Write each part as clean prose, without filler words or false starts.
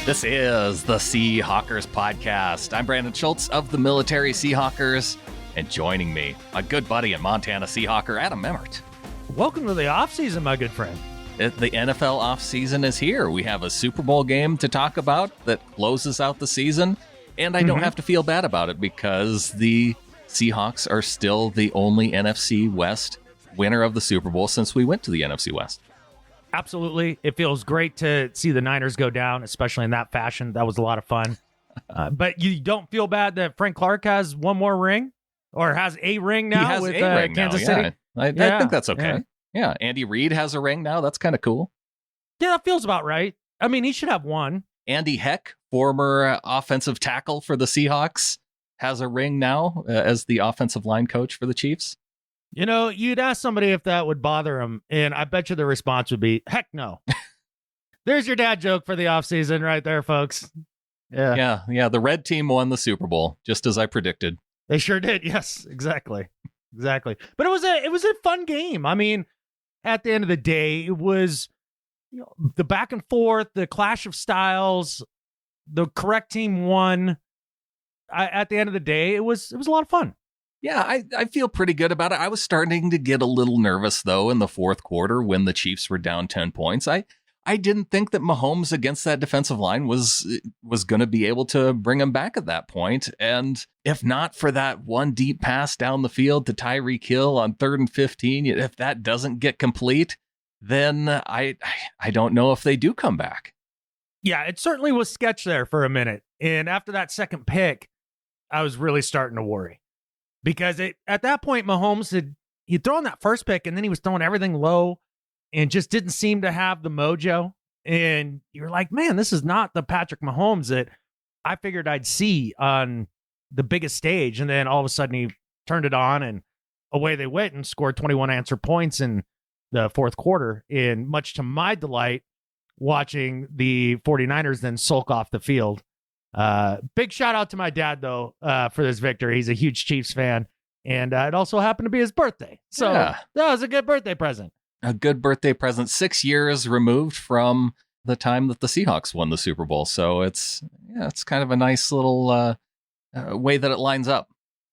This is the Seahawkers podcast. I'm Brandon Schultz of the Military Seahawkers, and joining me, my good buddy and Montana Seahawker, Adam Emmert. Welcome to the offseason, my good friend. The NFL offseason is here. We have a Super Bowl game to talk about that closes out the season, and I don't have to feel bad about it because the Seahawks are still the only NFC West winner of the Super Bowl since we went to the NFC West. Absolutely. It feels great to see the Niners go down, especially in that fashion. That was a lot of fun. But you don't feel bad that Frank Clark has one more ring or has a ring now? He has with a ring Kansas now, City? I think that's okay. Yeah. Andy Reid has a ring now. That's kind of cool. Yeah, that feels about right. I mean, he should have one. Andy Heck, former offensive tackle for the Seahawks, has a ring now as the offensive line coach for the Chiefs. You know, you'd ask somebody if that would bother him, and I bet you the response would be, heck no. There's your dad joke for the offseason right there, folks. Yeah. The red team won the Super Bowl, just as I predicted. They sure did. Yes, exactly. But it was a fun game. I mean, at the end of the day, it was the back and forth, the clash of styles, the correct team won. At the end of the day, it was a lot of fun. Yeah, I feel pretty good about it. I was starting to get a little nervous, though, in the fourth quarter when the Chiefs were down 10 points. I didn't think that Mahomes against that defensive line was going to be able to bring him back at that point. And if not for that one deep pass down the field to Tyreek Hill on 3rd and 15, if that doesn't get complete, then I don't know if they do come back. Yeah, it certainly was sketch there for a minute. And after that second pick, I was really starting to worry. Because at that point, Mahomes he'd thrown that first pick, and then he was throwing everything low and just didn't seem to have the mojo. And you're like, man, this is not the Patrick Mahomes that I figured I'd see on the biggest stage. And then all of a sudden he turned it on, and away they went and scored 21 answer points in the fourth quarter. And much to my delight, watching the 49ers then sulk off the field. Big shout out to my dad, though, for this victory. He's a huge Chiefs fan, and it also happened to be his birthday. So that was a good birthday present. A good birthday present, 6 years removed from the time that the Seahawks won the Super Bowl. So it's kind of a nice little way that it lines up.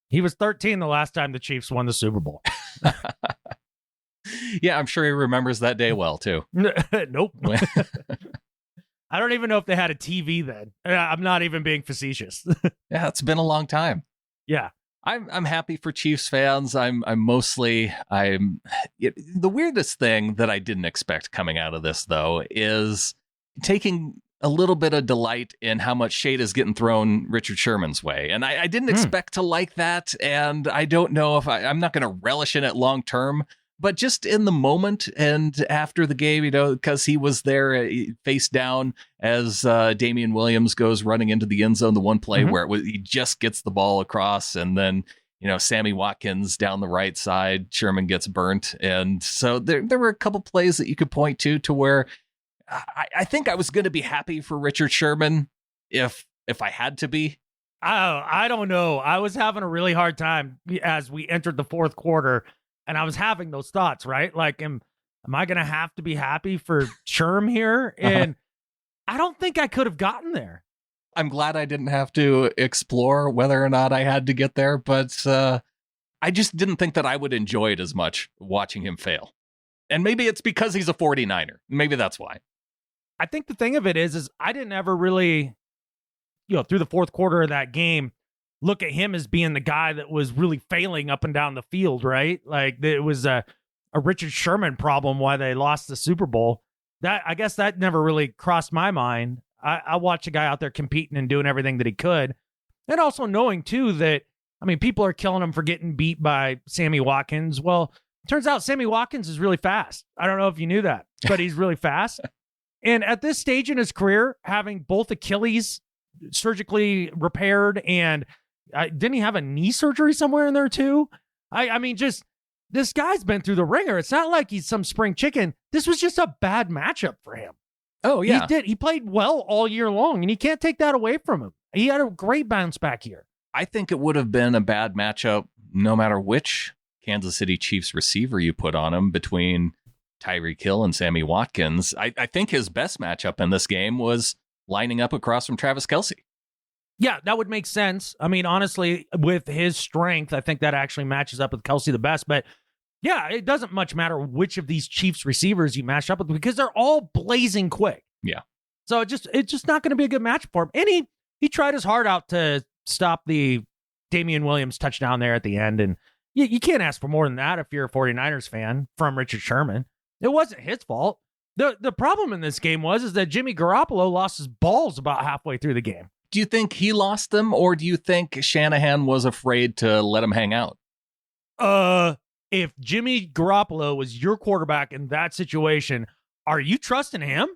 He was 13 the last time the Chiefs won the Super Bowl. Yeah, I'm sure he remembers that day well, too. Nope. I don't even know if they had a TV then. I'm not even being facetious. Yeah, it's been a long time. Yeah. I'm happy for Chiefs fans. The weirdest thing that I didn't expect coming out of this, though, is taking a little bit of delight in how much shade is getting thrown Richard Sherman's way. And I didn't expect to like that. And I don't know if I'm not going to relish in it long term. But just in the moment and after the game, because he was there face down as Damian Williams goes running into the end zone, the one play where he just gets the ball across, and then, Sammy Watkins down the right side, Sherman gets burnt. And so there were a couple plays that you could point to where I think I was going to be happy for Richard Sherman if I had to be. Oh, I don't know. I was having a really hard time as we entered the fourth quarter. And I was having those thoughts, right? Like, am I going to have to be happy for Sherm here? And I don't think I could have gotten there. I'm glad I didn't have to explore whether or not I had to get there, but I just didn't think that I would enjoy it as much watching him fail. And maybe it's because he's a 49er. Maybe that's why. I think the thing of it is I didn't ever really, through the fourth quarter of that game, look at him as being the guy that was really failing up and down the field, right? Like it was a Richard Sherman problem why they lost the Super Bowl. I guess that never really crossed my mind. I watched a guy out there competing and doing everything that he could. And also knowing too that, people are killing him for getting beat by Sammy Watkins. Well, it turns out Sammy Watkins is really fast. I don't know if you knew that, but he's really fast. And at this stage in his career, having both Achilles surgically repaired and didn't he have a knee surgery somewhere in there too? Just this guy's been through the ringer. It's not like he's some spring chicken. This was just a bad matchup for him. Oh, yeah. He played well all year long, and you can't take that away from him. He had a great bounce back here. I think it would have been a bad matchup no matter which Kansas City Chiefs receiver you put on him between Tyreek Hill and Sammy Watkins. I think his best matchup in this game was lining up across from Travis Kelce. Yeah, that would make sense. I mean, honestly, with his strength, I think that actually matches up with Kelce the best. But yeah, it doesn't much matter which of these Chiefs receivers you match up with because they're all blazing quick. Yeah. So it's just not going to be a good match for him. And he tried his heart out to stop the Damian Williams touchdown there at the end. And you can't ask for more than that if you're a 49ers fan from Richard Sherman. It wasn't his fault. The problem in this game is that Jimmy Garoppolo lost his balls about halfway through the game. Do you think he lost them, or do you think Shanahan was afraid to let him hang out? If Jimmy Garoppolo was your quarterback in that situation, are you trusting him?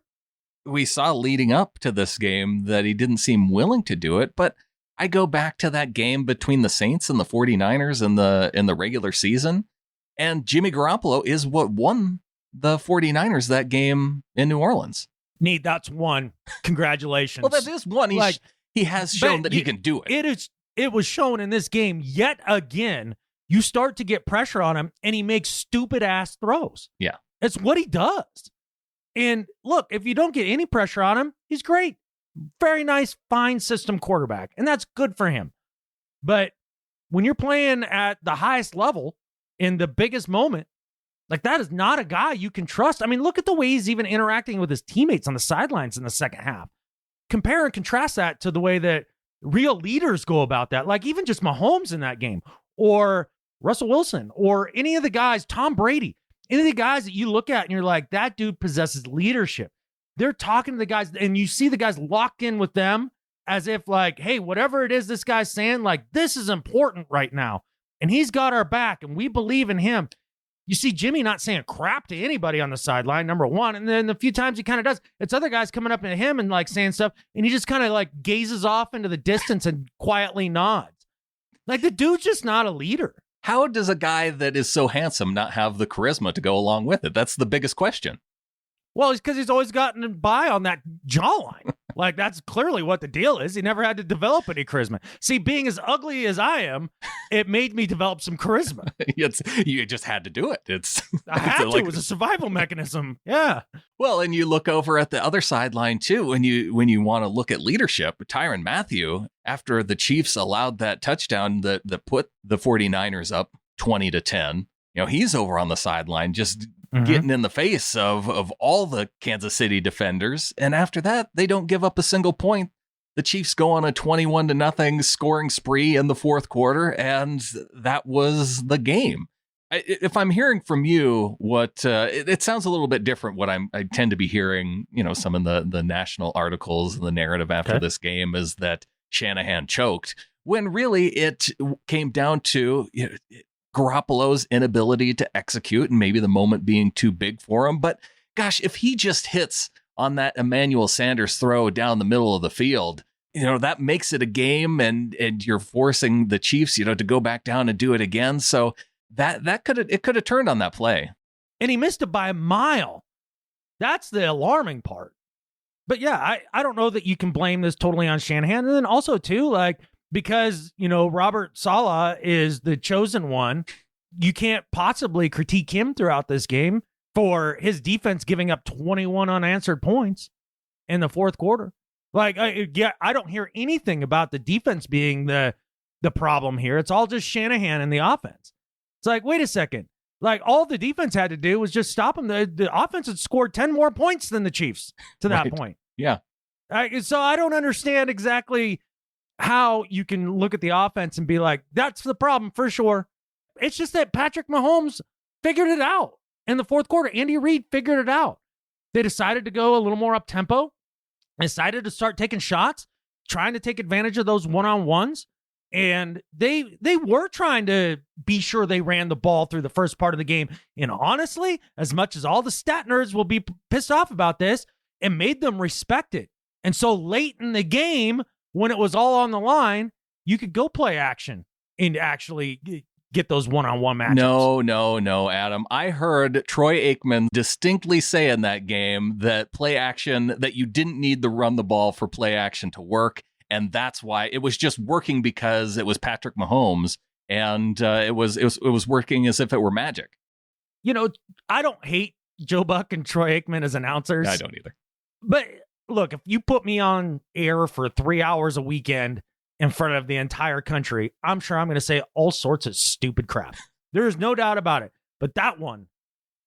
We saw leading up to this game that he didn't seem willing to do it, but I go back to that game between the Saints and the 49ers in the regular season, and Jimmy Garoppolo is what won the 49ers that game in New Orleans. Neat, that's one. Congratulations. Well, that is one. He has shown that he can do it. It was shown in this game yet again. You start to get pressure on him, and he makes stupid-ass throws. Yeah. It's what he does. And look, if you don't get any pressure on him, he's great. Very nice, fine system quarterback, and that's good for him. But when you're playing at the highest level in the biggest moment, like that is not a guy you can trust. I mean, look at the way he's even interacting with his teammates on the sidelines in the second half. Compare and contrast that to the way that real leaders go about that. Like even just Mahomes in that game, or Russell Wilson, or any of the guys, Tom Brady, any of the guys that you look at and you're like, that dude possesses leadership. They're talking to the guys, and you see the guys locked in with them as if like, hey, whatever it is this guy's saying, like this is important right now. And he's got our back, and we believe in him. You see Jimmy not saying crap to anybody on the sideline, number one. And then the few times he kind of does, it's other guys coming up to him and like saying stuff, and he just kind of like gazes off into the distance and quietly nods. Like the dude's just not a leader. How does a guy that is so handsome not have the charisma to go along with it? That's the biggest question. Well, it's because he's always gotten by on that jawline. Like, that's clearly what the deal is. He never had to develop any charisma. See, being as ugly as I am, it made me develop some charisma. You just had to do it. I had to. It was a survival mechanism. Yeah. Well, and you look over at the other sideline, too, when you want to look at leadership. Tyrann Mathieu, after the Chiefs allowed that touchdown that put the 49ers up 20-10, he's over on the sideline just getting in the face of all the Kansas City defenders. And after that, they don't give up a single point. The Chiefs go on a 21-0 scoring spree in the fourth quarter, and that was the game. If I'm hearing from you, what it sounds a little bit different. What I tend to be hearing, some of the national articles and the narrative after this game is that Shanahan choked, when really it came down to Garoppolo's inability to execute and maybe the moment being too big for him. But gosh, if he just hits on that Emmanuel Sanders throw down the middle of the field, that makes it a game, and you're forcing the Chiefs, to go back down and do it again. So that could have turned on that play. And he missed it by a mile. That's the alarming part. But yeah, I don't know that you can blame this totally on Shanahan. And then also too, because, Robert Saleh is the chosen one, you can't possibly critique him throughout this game for his defense giving up 21 unanswered points in the fourth quarter. I don't hear anything about the defense being the problem here. It's all just Shanahan and the offense. It's like, wait a second. All the defense had to do was just stop him. The offense had scored 10 more points than the Chiefs to that point. Yeah. So I don't understand exactly how you can look at the offense and be like, that's the problem for sure. It's just that Patrick Mahomes figured it out in the fourth quarter. Andy Reid figured it out. They decided to go a little more up-tempo, decided to start taking shots, trying to take advantage of those one-on-ones. And they were trying to be sure they ran the ball through the first part of the game. And honestly, as much as all the stat nerds will be pissed off about this, it made them respect it. And so late in the game, when it was all on the line, you could go play action and actually get those one-on-one matchups. No, Adam. I heard Troy Aikman distinctly say in that game that play action, that you didn't need to run the ball for play action to work. And that's why it was just working, because it was Patrick Mahomes, and it was working as if it were magic. I don't hate Joe Buck and Troy Aikman as announcers. I don't either. But look, if you put me on air for 3 hours a weekend in front of the entire country, I'm sure I'm going to say all sorts of stupid crap. There's no doubt about it. But that one,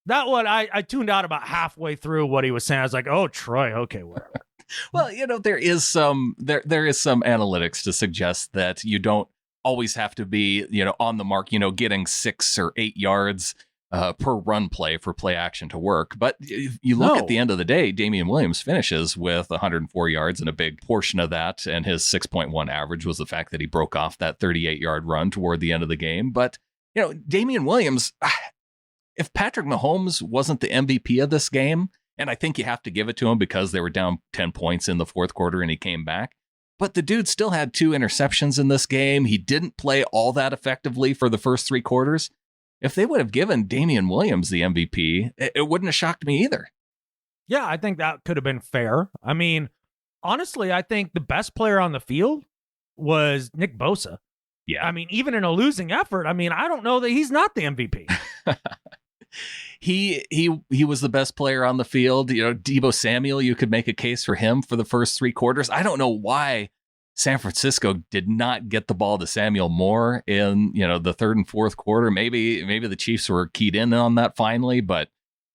I tuned out about halfway through what he was saying. I was like, oh, Troy, okay, whatever. Well, there is some analytics to suggest that you don't always have to be, on the mark, getting 6 or 8 yards per run play for play action to work. But you look at the end of the day, Damian Williams finishes with 104 yards, and a big portion of that and his 6.1 average was the fact that he broke off that 38-yard run toward the end of the game. But, Damian Williams, if Patrick Mahomes wasn't the MVP of this game, and I think you have to give it to him because they were down 10 points in the fourth quarter and he came back. But the dude still had 2 interceptions in this game. He didn't play all that effectively for the first 3 quarters. If they would have given Damian Williams the MVP, it wouldn't have shocked me either. Yeah, I think that could have been fair. I mean, honestly, I think the best player on the field was Nick Bosa. Yeah. I mean, even in a losing effort, I don't know that he's not the MVP. He was the best player on the field. Deebo Samuel, you could make a case for him for the first 3 quarters. I don't know why San Francisco did not get the ball to Samuel more in, the third and fourth quarter. Maybe the Chiefs were keyed in on that finally, but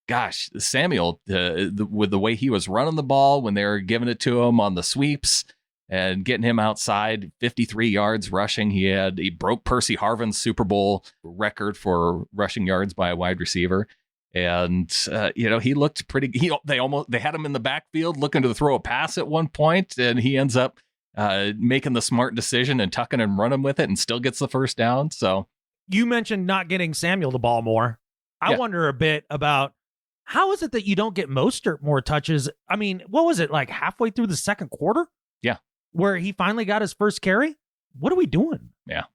gosh, Samuel, with the way he was running the ball when they were giving it to him on the sweeps and getting him outside, 53 yards rushing. He broke Percy Harvin's Super Bowl record for rushing yards by a wide receiver. And, he looked pretty, they had him in the backfield looking to throw a pass at one point, and he ends up making the smart decision and tucking and running with it and still gets the first down. So you mentioned not getting Samuel the ball more. I wonder a bit about how is it that you don't get Mostert more touches? I mean, what was it, like halfway through the second quarter? Yeah. Where he finally got his first carry? What are we doing? Yeah.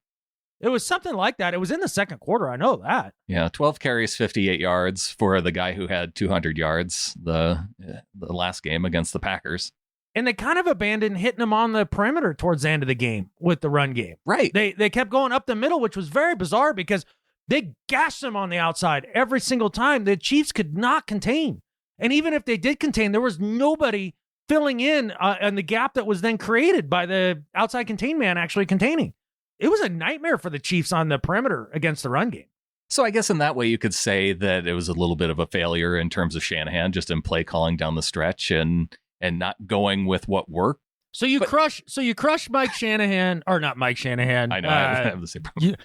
It was something like that. It was in the second quarter. I know that. Yeah, 12 carries, 58 yards for the guy who had 200 yards the last game against the Packers. And they kind of abandoned hitting him on the perimeter towards the end of the game with the run game. Right. They kept going up the middle, which was very bizarre because they gashed him on the outside every single time. The Chiefs could not contain. And even if they did contain, there was nobody filling in the gap that was then created by the outside contain man actually containing. It was a nightmare for the Chiefs on the perimeter against the run game. So I guess in that way you could say that it was a little bit of a failure in terms of Shanahan, just in play calling down the stretch and not going with what worked. So you crush Mike Shanahan, or not Mike Shanahan. I know, I have the same problem.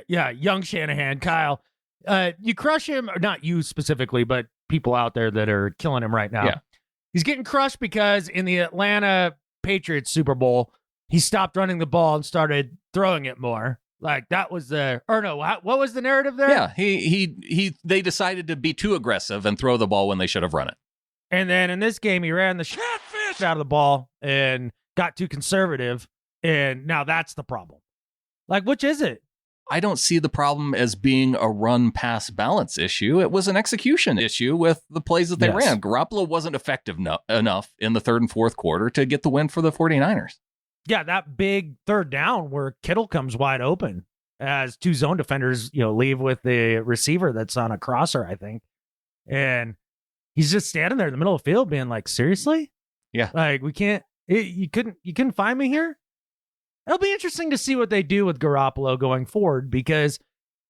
Young Shanahan, Kyle. You crush him, or not you specifically, but people out there that are killing him right now. Yeah. He's getting crushed because in the Atlanta Patriots Super Bowl, he stopped running the ball and started throwing it more. Like that was what was the narrative there? Yeah, they decided to be too aggressive and throw the ball when they should have run it. And then in this game, he ran the Catfish out of the ball and got too conservative. And now that's the problem. Like, which is it? I don't see the problem as being a run-pass balance issue. It was an execution issue with the plays that they ran. Garoppolo wasn't effective enough in the third and fourth quarter to get the win for the 49ers. Yeah, that big third down where Kittle comes wide open as 2 zone defenders, leave with the receiver that's on a crosser, I think. And he's just standing there in the middle of the field being like, seriously? Yeah. Like, you couldn't find me here? It'll be interesting to see what they do with Garoppolo going forward because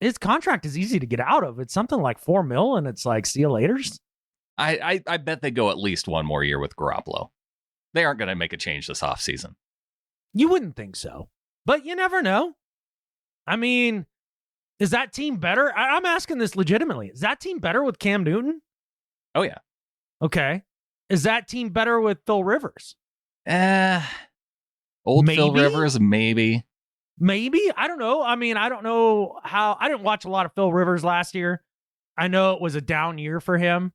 his contract is easy to get out of. It's something like $4 million, and it's like, see you laters. I bet they go at least one more year with Garoppolo. They aren't going to make a change this offseason. You wouldn't think so, but you never know. I mean, is that team better? I'm asking this legitimately. Is that team better with Cam Newton? Oh, yeah. Okay. Is that team better with Phil Rivers? Old maybe? Phil Rivers, maybe. Maybe? I don't know. I mean, I don't know how. I didn't watch a lot of Phil Rivers last year. I know it was a down year for him.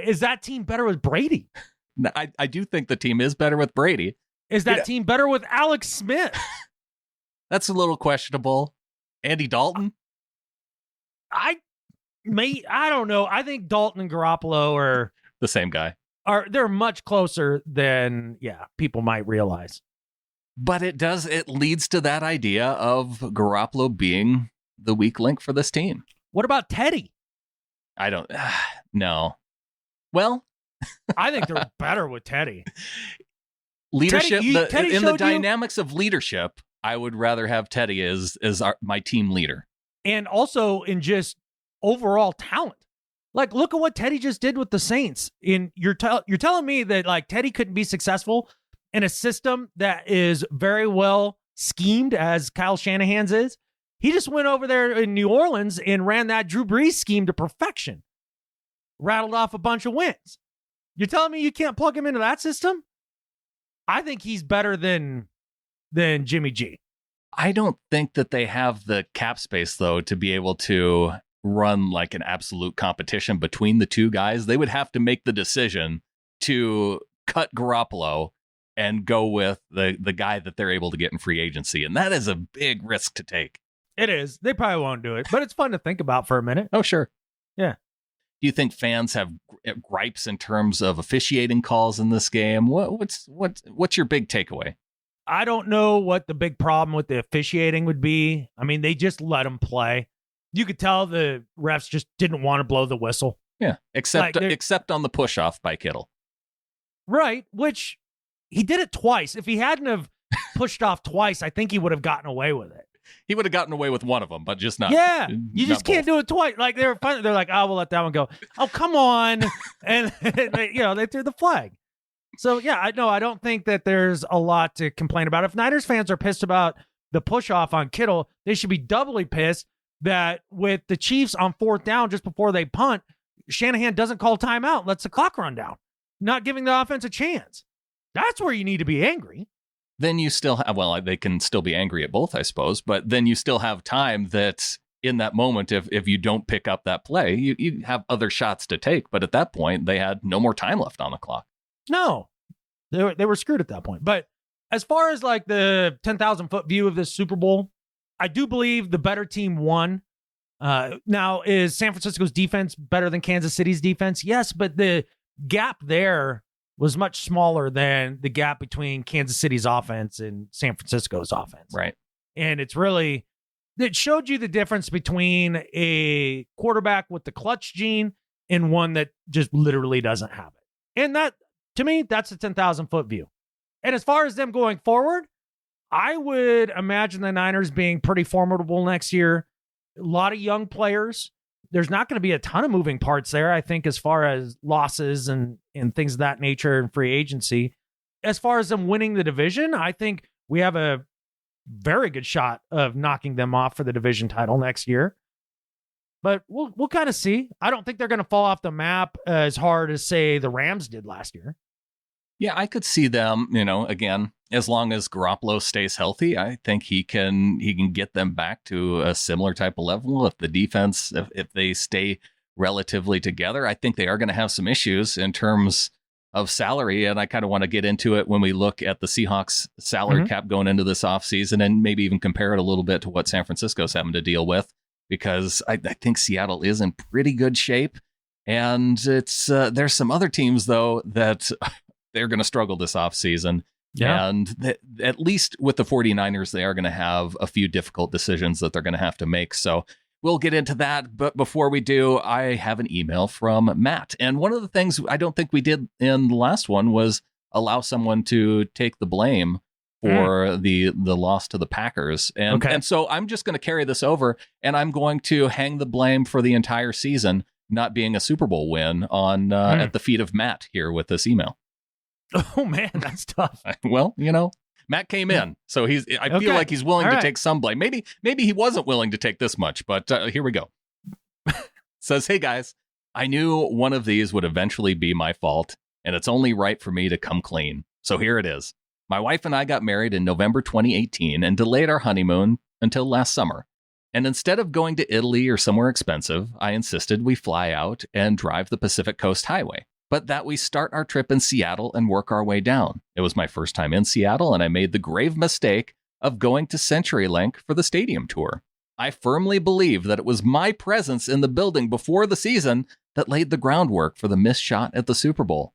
Is that team better with Brady? No, I do think the team is better with Brady. Is that team better with Alex Smith? That's a little questionable. Andy Dalton? I don't know. I think Dalton and Garoppolo are the same guy. They're much closer than people might realize. But it leads to that idea of Garoppolo being the weak link for this team. What about Teddy? I don't know. Well, I think they're better with Teddy. Leadership, Teddy in the showed you- dynamics of leadership, I would rather have Teddy as my team leader. And also in just overall talent. Like, look at what Teddy just did with the Saints. You're telling me that like Teddy couldn't be successful in a system that is very well schemed as Kyle Shanahan's is? He just went over there in New Orleans and ran that Drew Brees scheme to perfection. Rattled off a bunch of wins. You're telling me you can't plug him into that system? I think he's better than Jimmy G. I don't think that they have the cap space, though, to be able to run like an absolute competition between the two guys. They would have to make the decision to cut Garoppolo and go with the guy that they're able to get in free agency. And that is a big risk to take. It is. They probably won't do it, but it's fun to think about for a minute. Oh, sure. Yeah. Do you think fans have gripes in terms of officiating calls in this game? What's your big takeaway? I don't know what the big problem with the officiating would be. I mean, they just let them play. You could tell the refs just didn't want to blow the whistle. Yeah, except on the push-off by Kittle. Right, which he did it twice. If he hadn't have pushed off twice, I think he would have gotten away with it. He would have gotten away with one of them, but just not. Yeah, you just can't both. do it twice. Like they're like, oh, we'll let that one go. Oh, come on, and they threw the flag. So yeah, I don't think that there's a lot to complain about. If Niners fans are pissed about the push off on Kittle, they should be doubly pissed that with the Chiefs on fourth down just before they punt, Shanahan doesn't call timeout, lets the clock run down, not giving the offense a chance. That's where you need to be angry. Then you still have, they can still be angry at both, I suppose, but then you still have time that in that moment, if you don't pick up that play, you have other shots to take. But at that point, they had no more time left on the clock. No, they were screwed at that point. But as far as like the 10,000 foot view of this Super Bowl, I do believe the better team won. Now, is San Francisco's defense better than Kansas City's defense? Yes, but the gap there was much smaller than the gap between Kansas City's offense and San Francisco's offense. Right. And it showed you the difference between a quarterback with the clutch gene and one that just literally doesn't have it. And that, to me, that's a 10,000 foot view. And as far as them going forward, I would imagine the Niners being pretty formidable next year. A lot of young players. There's not going to be a ton of moving parts there, I think, as far as losses and things of that nature and free agency. As far as them winning the division, I think we have a very good shot of knocking them off for the division title next year. But we'll kind of see. I don't think they're going to fall off the map as hard as, say, the Rams did last year. Yeah, I could see them, again, as long as Garoppolo stays healthy, I think he can get them back to a similar type of level. If the defense, if they stay relatively together, I think they are going to have some issues in terms of salary. And I kind of want to get into it when we look at the Seahawks salary cap going into this offseason and maybe even compare it a little bit to what San Francisco's having to deal with, because I think Seattle is in pretty good shape. And it's there's some other teams, though, that they're going to struggle this offseason. Yeah. And at least with the 49ers, they are going to have a few difficult decisions that they're going to have to make. So we'll get into that. But before we do, I have an email from Matt. And one of the things I don't think we did in the last one was allow someone to take the blame for the loss to the Packers. And so I'm just going to carry this over, and I'm going to hang the blame for the entire season not being a Super Bowl win on at the feet of Matt here with this email. Oh man, that's tough. Well, Matt came in, so I feel like he's willing to take some blame. Maybe he wasn't willing to take this much, but here we go. Says, hey guys, I knew one of these would eventually be my fault, and it's only right for me to come clean. So here it is. My wife and I got married in November 2018 and delayed our honeymoon until last summer. And instead of going to Italy or somewhere expensive, I insisted we fly out and drive the Pacific Coast Highway, but that we start our trip in Seattle and work our way down. It was my first time in Seattle, and I made the grave mistake of going to CenturyLink for the stadium tour. I firmly believe that it was my presence in the building before the season that laid the groundwork for the missed shot at the Super Bowl.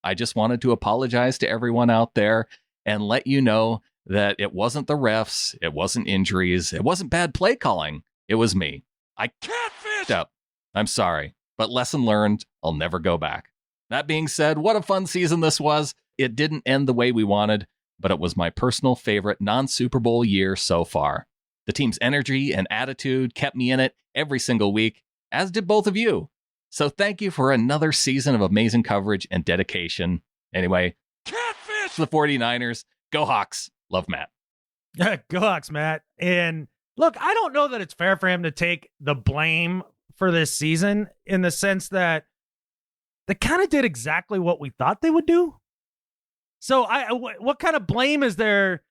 I just wanted to apologize to everyone out there and let you know that it wasn't the refs, it wasn't injuries, it wasn't bad play calling, it was me. I catfished up. I'm sorry, but lesson learned, I'll never go back. That being said, what a fun season this was. It didn't end the way we wanted, but it was my personal favorite non-Super Bowl year so far. The team's energy and attitude kept me in it every single week, as did both of you. So thank you for another season of amazing coverage and dedication. Anyway, Catfish the 49ers. Go Hawks. Love, Matt. Go Hawks, Matt. And look, I don't know that it's fair for him to take the blame for this season in the sense that they kind of did exactly what we thought they would do. So what kind of blame is there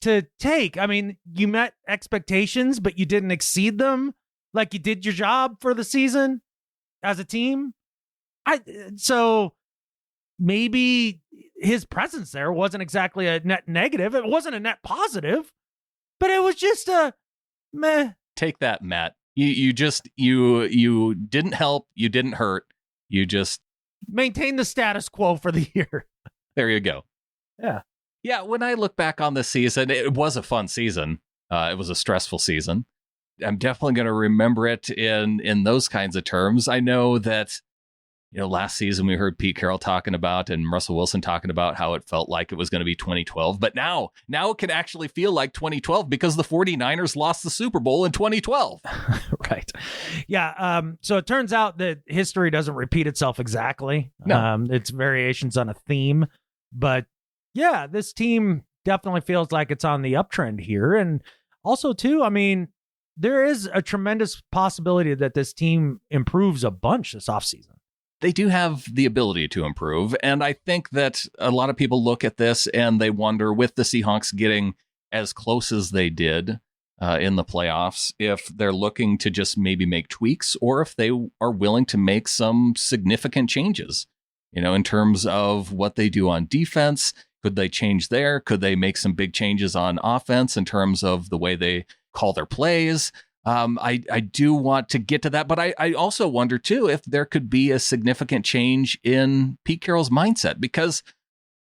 to take? I mean, you met expectations, but you didn't exceed them. Like you did your job for the season as a team. So maybe his presence there wasn't exactly a net negative. It wasn't a net positive, but it was just a meh. Take that, Matt. You didn't help. You didn't hurt. You just maintain the status quo for the year. There you go. Yeah. Yeah, when I look back on this season, it was a fun season. It was a stressful season. I'm definitely going to remember it in those kinds of terms. I know that, last season we heard Pete Carroll talking about and Russell Wilson talking about how it felt like it was going to be 2012. But now it can actually feel like 2012 because the 49ers lost the Super Bowl in 2012. Right. Yeah. So it turns out that history doesn't repeat itself exactly. No. It's variations on a theme. But yeah, this team definitely feels like it's on the uptrend here. And also, too, I mean, there is a tremendous possibility that this team improves a bunch this offseason. They do have the ability to improve. And I think that a lot of people look at this and they wonder, with the Seahawks getting as close as they did in the playoffs, if they're looking to just maybe make tweaks or if they are willing to make some significant changes, in terms of what they do on defense. Could they change there? Could they make some big changes on offense in terms of the way they call their plays? I do want to get to that, but I also wonder, too, if there could be a significant change in Pete Carroll's mindset, because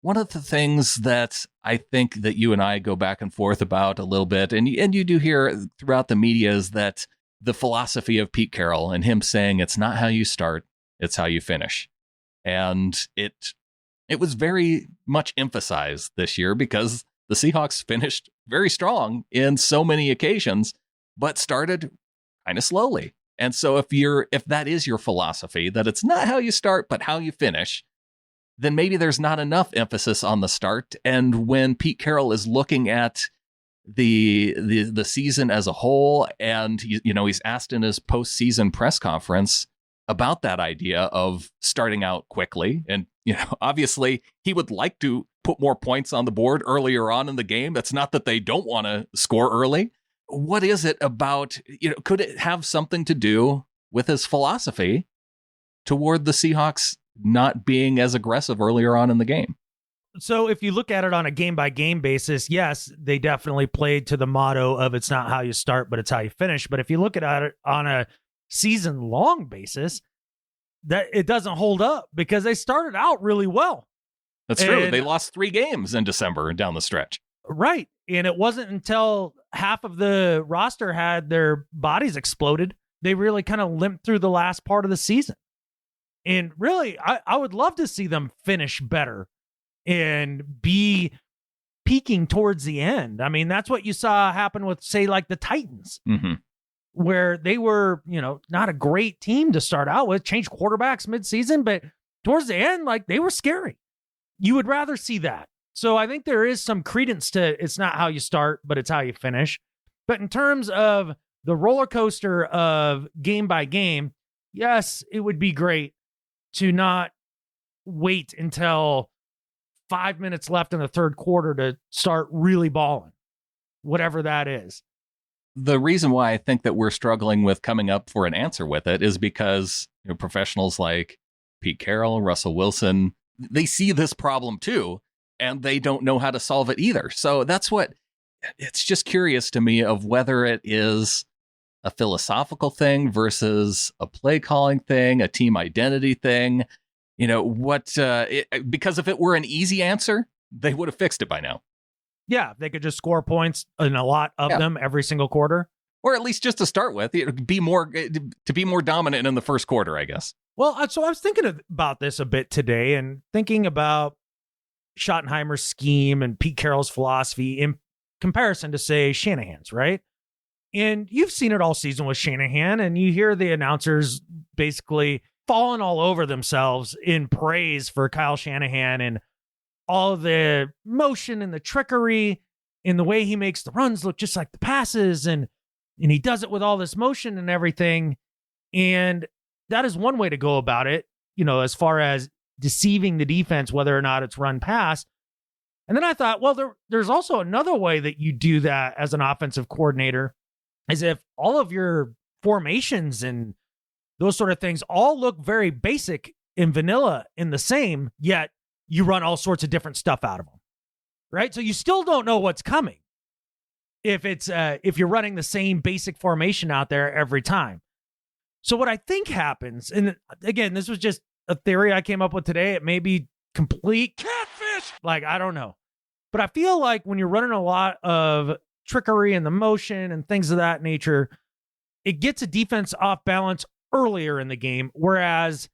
one of the things that I think that you and I go back and forth about a little bit, and you do hear throughout the media, is that the philosophy of Pete Carroll and him saying it's not how you start, it's how you finish. And it was very much emphasized this year because the Seahawks finished very strong in so many occasions, but started kind of slowly. And so if that is your philosophy, that it's not how you start, but how you finish, then maybe there's not enough emphasis on the start. And when Pete Carroll is looking at the season as a whole, and he's asked in his postseason press conference about that idea of starting out quickly. And, obviously he would like to put more points on the board earlier on in the game. That's not that they don't want to score early. What is it about, could it have something to do with his philosophy toward the Seahawks not being as aggressive earlier on in the game? So if you look at it on a game-by-game basis, yes, they definitely played to the motto of it's not how you start, but it's how you finish. But if you look at it on a season-long basis, that it doesn't hold up because they started out really well. That's true. They lost 3 games in December and down the stretch. Right. And it wasn't until half of the roster had their bodies exploded, they really kind of limped through the last part of the season. And really, I would love to see them finish better and be peaking towards the end. I mean, that's what you saw happen with, say, like the Titans, where they were, not a great team to start out with, changed quarterbacks midseason, but towards the end, like they were scary. You would rather see that. So I think there is some credence to it's not how you start, but it's how you finish. But in terms of the roller coaster of game by game, yes, it would be great to not wait until 5 minutes left in the third quarter to start really balling, whatever that is. The reason why I think that we're struggling with coming up for an answer with it is because professionals like Pete Carroll, Russell Wilson, they see this problem too, and they don't know how to solve it either. So that's what it's just curious to me of whether it is a philosophical thing versus a play calling thing, a team identity thing. Because if it were an easy answer, they would have fixed it by now. Yeah, they could just score points in a lot of them every single quarter. Or at least just to start with, be more dominant in the first quarter, I guess. Well, so I was thinking about this a bit today and thinking about Schottenheimer's scheme and Pete Carroll's philosophy in comparison to, say, Shanahan's, right? And you've seen it all season with Shanahan, and you hear the announcers basically falling all over themselves in praise for Kyle Shanahan and all the motion and the trickery in the way he makes the runs look just like the passes, and he does it with all this motion and everything. And that is one way to go about it, as far as deceiving the defense, whether or not it's run pass. And then I thought, well, there's also another way that you do that as an offensive coordinator, is if all of your formations and those sort of things all look very basic and vanilla and the same, yet you run all sorts of different stuff out of them, right? So you still don't know what's coming if you're running the same basic formation out there every time. So what I think happens, and again, this was just a theory I came up with today. It may be complete catfish. I don't know. But I feel like when you're running a lot of trickery and the motion and things of that nature, it gets a defense off balance earlier in the game, whereas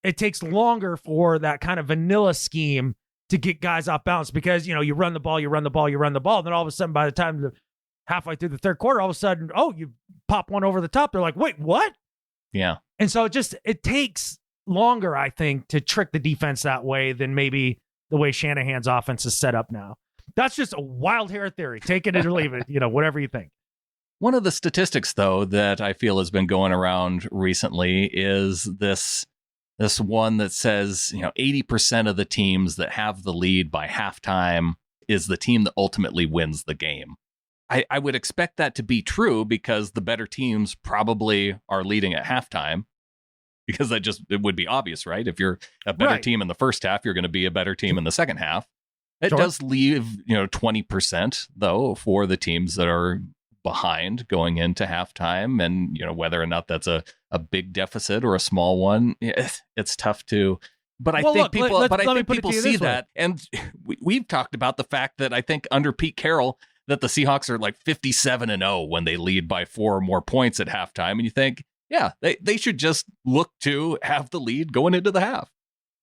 it takes longer for that kind of vanilla scheme to get guys off balance because, you run the ball. Then all of a sudden, by the time halfway through the third quarter, all of a sudden, you pop one over the top. They're like, wait, what? Yeah. And so it takes longer, I think, to trick the defense that way than maybe the way Shanahan's offense is set up now. That's just a wild hair theory. Take it or leave it, whatever you think. One of the statistics, though, that I feel has been going around recently is this one that says, 80% of the teams that have the lead by halftime is the team that ultimately wins the game. I would expect that to be true because the better teams probably are leading at halftime, because it would be obvious, right? If you're a better team in the first half, you're going to be a better team in the second half. It does leave, 20%, though, for the teams that are behind going into halftime. And, whether or not that's a big deficit or a small one, it's tough to. But I think people see that. And we've talked about the fact that I think under Pete Carroll, that the Seahawks are like 57-0 when they lead by 4 or more points at halftime. And you think, yeah, they should just look to have the lead going into the half.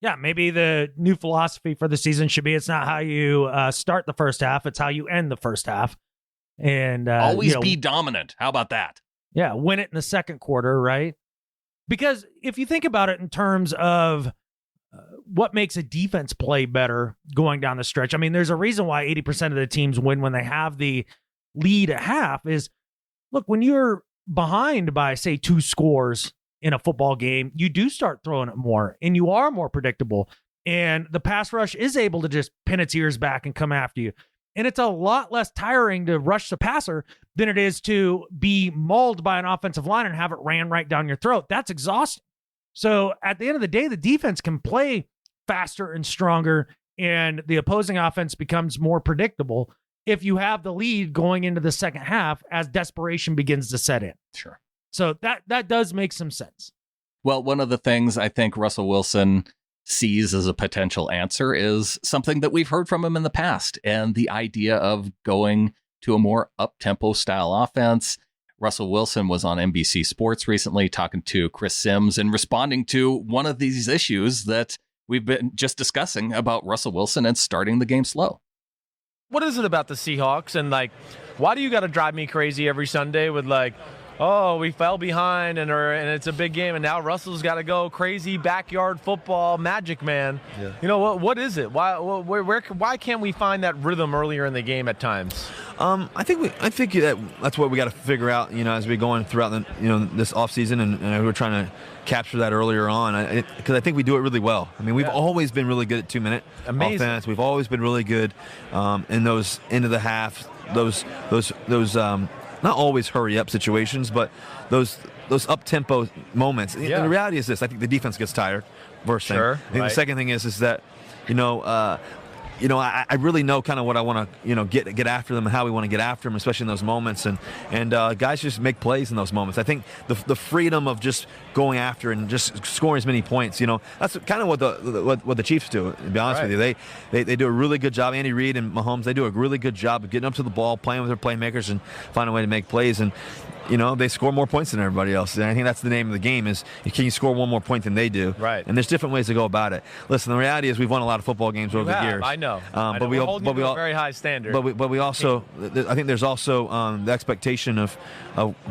Yeah, maybe the new philosophy for the season should be it's not how you start the first half, it's how you end the first half. And always be dominant. How about that? Yeah, win it in the second quarter, right? Because if you think about it in terms of what makes a defense play better going down the stretch, I mean, there's a reason why 80% of the teams win when they have the lead at half is, look, when you're behind by, say, 2 scores in a football game, you do start throwing it more and you are more predictable. And the pass rush is able to just pin its ears back and come after you. And it's a lot less tiring to rush the passer than it is to be mauled by an offensive line and have it ran right down your throat. That's exhausting. So at the end of the day, the defense can play faster and stronger, and the opposing offense becomes more predictable if you have the lead going into the second half as desperation begins to set in. Sure. So that does make some sense. Well, one of the things I think Russell Wilson sees as a potential answer is something that we've heard from him in the past, and the idea of going to a more up-tempo style offense. Russell Wilson was on NBC Sports recently talking to Chris Sims and responding to one of these issues that we've been just discussing about Russell Wilson and starting the game slow. What is it about the Seahawks? And why do you got to drive me crazy every Sunday with oh, we fell behind and it's a big game and now Russell's got to go crazy backyard football magic man. Yeah. What is it? Why can't we find that rhythm earlier in the game at times? I think that's what we got to figure out. As we go on throughout this offseason, and we're trying to capture that earlier on. Because I think we do it really well. I mean, we've always been really good at 2-minute offense. We've always been really good in those end of the half. Those not always hurry up situations, but those up tempo moments. Yeah. And the reality is this: I think the defense gets tired. First thing. Sure. I think the second thing is that I really know kind of what I want to, get after them and how we want to get after them, especially in those moments. And guys just make plays in those moments. I think the freedom of just going after and just scoring as many points, that's kind of what the Chiefs do. To be honest with you, they do a really good job. Andy Reid and Mahomes, they do a really good job of getting up to the ball, playing with their playmakers, and finding a way to make plays. And they score more points than everybody else. And I think that's the name of the game is, can you score one more point than they do? Right. And there's different ways to go about it. Listen, the reality is we've won a lot of football games over the years. I know. But we're holding you to a very high standard. But we also, I think there's also the expectation of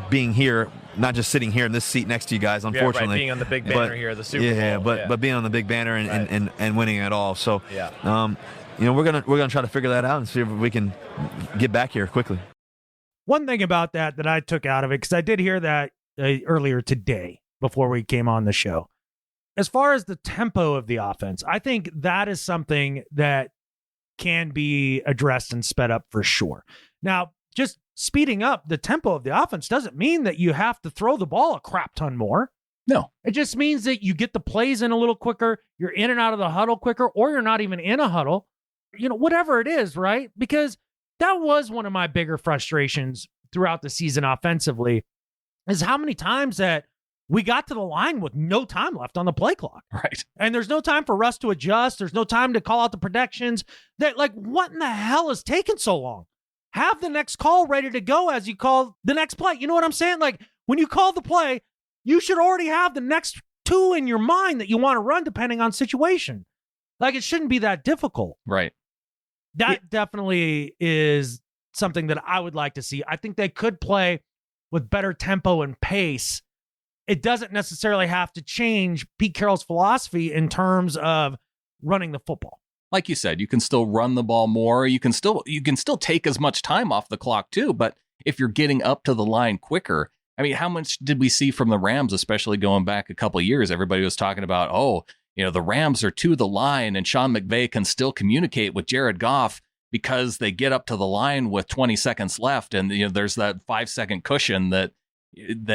being here, not just sitting here in this seat next to you guys, unfortunately. Yeah, right, being on the big banner here, the Super Bowl. Yeah, but being on the big banner and winning it all. So, yeah. we're gonna try to figure that out and see if we can get back here quickly. One thing about that I took out of it, because I did hear that earlier today before we came on the show. As far as the tempo of the offense, I think that is something that can be addressed and sped up for sure. Now, just speeding up the tempo of the offense doesn't mean that you have to throw the ball a crap ton more. No. It just means that you get the plays in a little quicker, you're in and out of the huddle quicker, or you're not even in a huddle, whatever it is, right? Because that was one of my bigger frustrations throughout the season offensively, is how many times that we got to the line with no time left on the play clock. Right. And there's no time for Russ to adjust. There's no time to call out the protections. What in the hell is taking so long? Have the next call ready to go as you call the next play. You know what I'm saying? Like, when you call the play, you should already have the next two in your mind that you want to run depending on situation. Like, it shouldn't be that difficult. Right. That definitely is something that I would like to see. I think they could play with better tempo and pace. It doesn't necessarily have to change Pete Carroll's philosophy in terms of running the football. Like you said, you can still run the ball more. You can still take as much time off the clock too. But if you're getting up to the line quicker, I mean, how much did we see from the Rams, especially going back a couple of years? Everybody was talking about, the Rams are to the line and Sean McVay can still communicate with Jared Goff because they get up to the line with 20 seconds left. And, there's that 5-second cushion that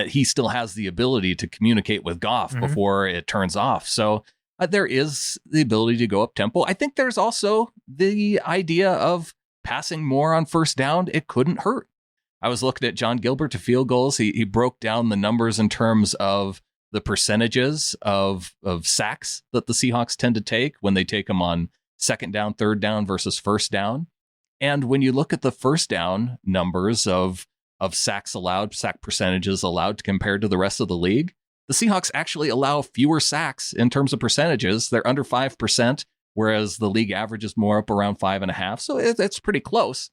he still has the ability to communicate with Goff before it turns off. So there is the ability to go up tempo. I think there's also the idea of passing more on first down. It couldn't hurt. I was looking at John Gilbert to field goals. He broke down the numbers in terms of the percentages of sacks that the Seahawks tend to take when they take them on second down, third down versus first down. And when you look at the first down numbers of sacks allowed, sack percentages allowed compared to the rest of the league, the Seahawks actually allow fewer sacks in terms of percentages. They're under 5%, whereas the league average is more up around 5.5%. So it's pretty close.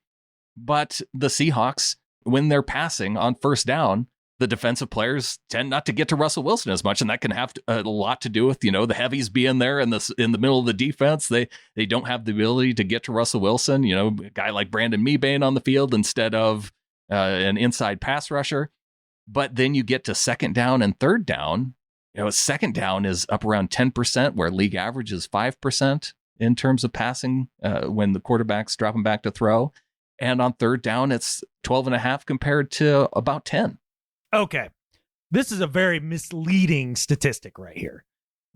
But the Seahawks, when they're passing on first down, the defensive players tend not to get to Russell Wilson as much, and that can have a lot to do with, the heavies being there in the middle of the defense. They don't have the ability to get to Russell Wilson, a guy like Brandon Mebane on the field instead of an inside pass rusher. But then you get to second down and third down. Second down is up around 10%, where league average is 5% in terms of passing when the quarterback's dropping back to throw. And on third down, it's 12.5 compared to about 10. Okay. This is a very misleading statistic right here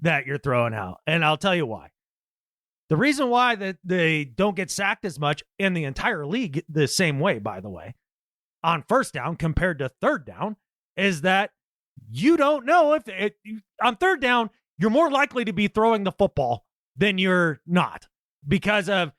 that you're throwing out. And I'll tell you why. The reason why that they don't get sacked as much in the entire league the same way, by the way, on first down compared to third down, is that you don't know if on third down, you're more likely to be throwing the football than you're not because of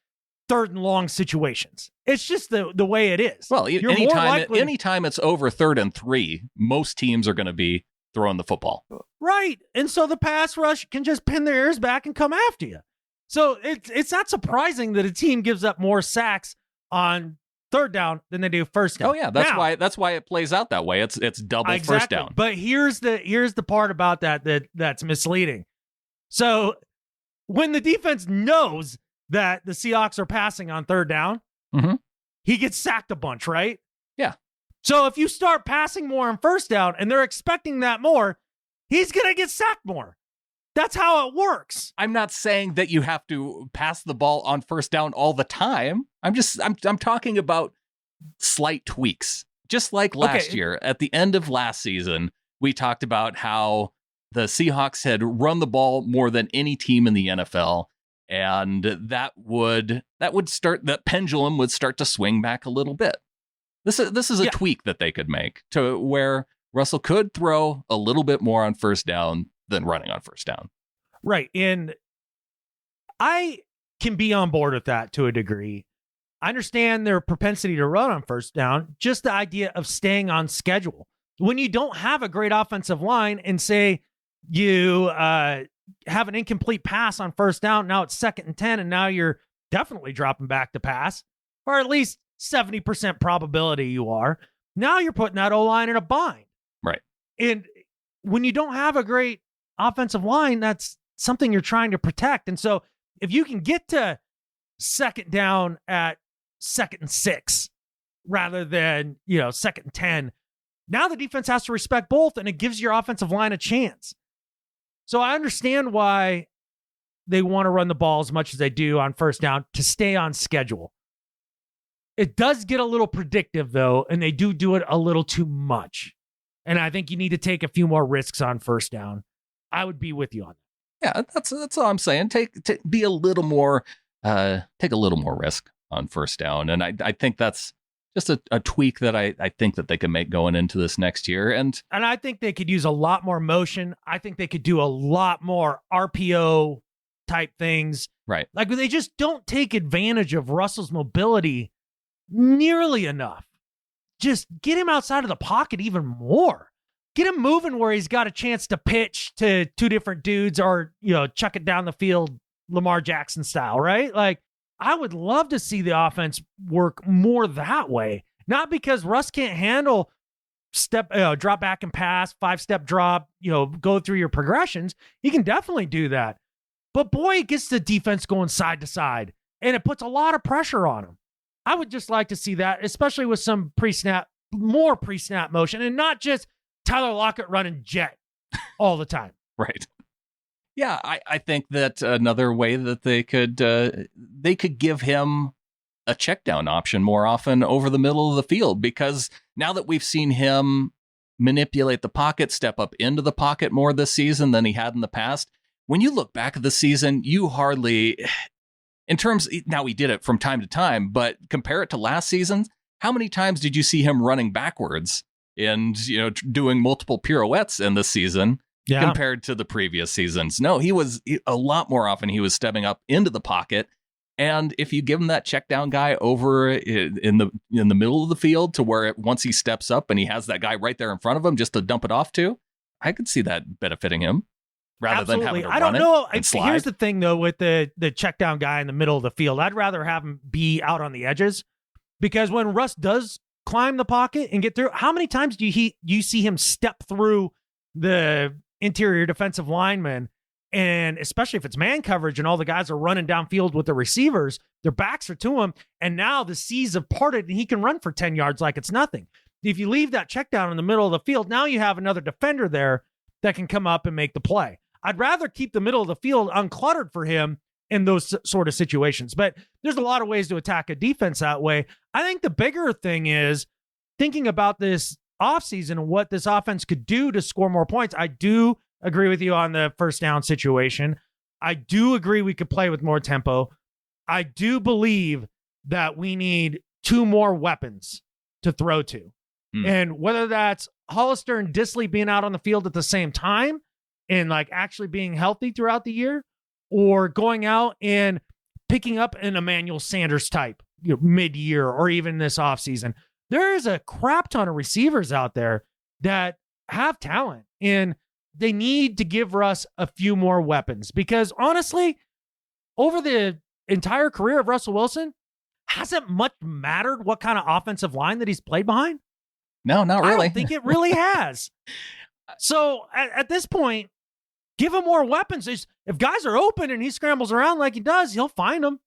third and long situations. It's just the way it is. Well, anytime it's over 3rd and 3, most teams are going to be throwing the football. Right. And so the pass rush can just pin their ears back and come after you. So it's not surprising that a team gives up more sacks on third down than they do first down. Oh yeah, that's why it plays out that way. It's double exactly. First down. But here's the part about that's misleading. So when the defense knows that the Seahawks are passing on third down, he gets sacked a bunch, right? Yeah. So if you start passing more on first down and they're expecting that more, he's going to get sacked more. That's how it works. I'm not saying that you have to pass the ball on first down all the time. I'm talking about slight tweaks. Just like last year, at the end of last season, we talked about how the Seahawks had run the ball more than any team in the NFL. And that pendulum would start to swing back a little bit. This is a tweak that they could make to where Russell could throw a little bit more on first down than running on first down. Right. And I can be on board with that to a degree. I understand their propensity to run on first down, just the idea of staying on schedule. When you don't have a great offensive line and say you have an incomplete pass on first down, now it's 2nd and 10, and now you're definitely dropping back to pass, or at least 70% probability you are. Now you're putting that O-line in a bind. Right. And when you don't have a great offensive line, that's something you're trying to protect. And so if you can get to 2nd down at 2nd and 6 rather than, 2nd and 10, now the defense has to respect both, and it gives your offensive line a chance. So I understand why they want to run the ball as much as they do on first down to stay on schedule. It does get a little predictive, though, and they do it a little too much. And I think you need to take a few more risks on first down. I would be with you on that. Yeah, that's all I'm saying. Be a little more, take a little more risk on first down. And I think that's just a tweak that I think that they can make going into this next year. And I think they could use a lot more motion. I think they could do a lot more RPO type things. Right. Like they just don't take advantage of Russell's mobility nearly enough. Just get him outside of the pocket even more. Get him moving where he's got a chance to pitch to two different dudes or, chuck it down the field Lamar Jackson style, right? Like, I would love to see the offense work more that way. Not because Russ can't handle drop back and pass, 5-step drop, go through your progressions. He can definitely do that. But boy, it gets the defense going side to side, and it puts a lot of pressure on him. I would just like to see that, especially with some more pre-snap motion, and not just Tyler Lockett running jet all the time. Right. Yeah, I think that another way that they could give him a check down option more often over the middle of the field, because now that we've seen him manipulate the pocket, step up into the pocket more this season than he had in the past, when you look back at the season, you hardly, now he did it from time to time, but compare it to last season, how many times did you see him running backwards and, doing multiple pirouettes in this season? Yeah. Compared to the previous seasons? No, he was a lot more often. He was stepping up into the pocket, and if you give him that check down guy over in the middle of the field to where once he steps up and he has that guy right there in front of him just to dump it off to, I could see that benefiting him rather Absolutely. than having to I run don't know. it and slide. Here's the thing, though, with the check down guy in the middle of the field, I'd rather have him be out on the edges, because when Russ does climb the pocket and get through, how many times do you see him step through the interior defensive lineman, and especially if it's man coverage and all the guys are running downfield with the receivers, their backs are to him, and now the seas have parted and he can run for 10 yards like it's nothing. If you leave that check down in the middle of the field, now you have another defender there that can come up and make the play. I'd rather keep the middle of the field uncluttered for him in those sort of situations, but there's a lot of ways to attack a defense that way. I think the bigger thing is thinking about this offseason and what this offense could do to score more points. I do agree with you on the first down situation. I do agree we could play with more tempo. I do believe that we need 2 more weapons to throw to. And whether that's Hollister and Disley being out on the field at the same time and like actually being healthy throughout the year, or going out and picking up an Emmanuel Sanders type, mid-year or even this offseason. There is a crap ton of receivers out there that have talent, and they need to give Russ a few more weapons, because honestly, over the entire career of Russell Wilson, hasn't much mattered what kind of offensive line that he's played behind. No, not really. I don't think it really has. So at this point, give him more weapons. If guys are open and he scrambles around like he does, he'll find them.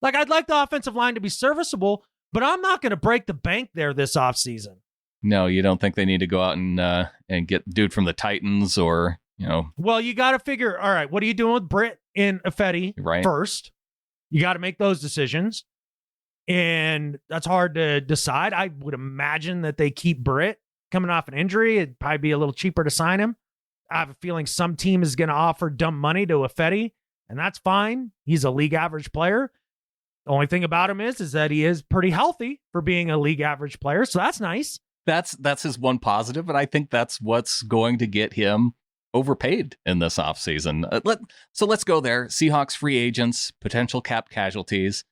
Like, I'd like the offensive line to be serviceable, but I'm not going to break the bank there this offseason. No, you don't think they need to go out and get dude from the Titans or, Well, you got to figure, all right, what are you doing with Britt and Ifedi first? You got to make those decisions. And that's hard to decide. I would imagine that they keep Britt coming off an injury. It'd probably be a little cheaper to sign him. I have a feeling some team is going to offer dumb money to Ifedi, and that's fine. He's a league average player. The only thing about him is that he is pretty healthy for being a league average player, so that's nice. That's his one positive, and I think that's what's going to get him overpaid in this offseason. So let's go there. Seahawks free agents, potential cap casualties,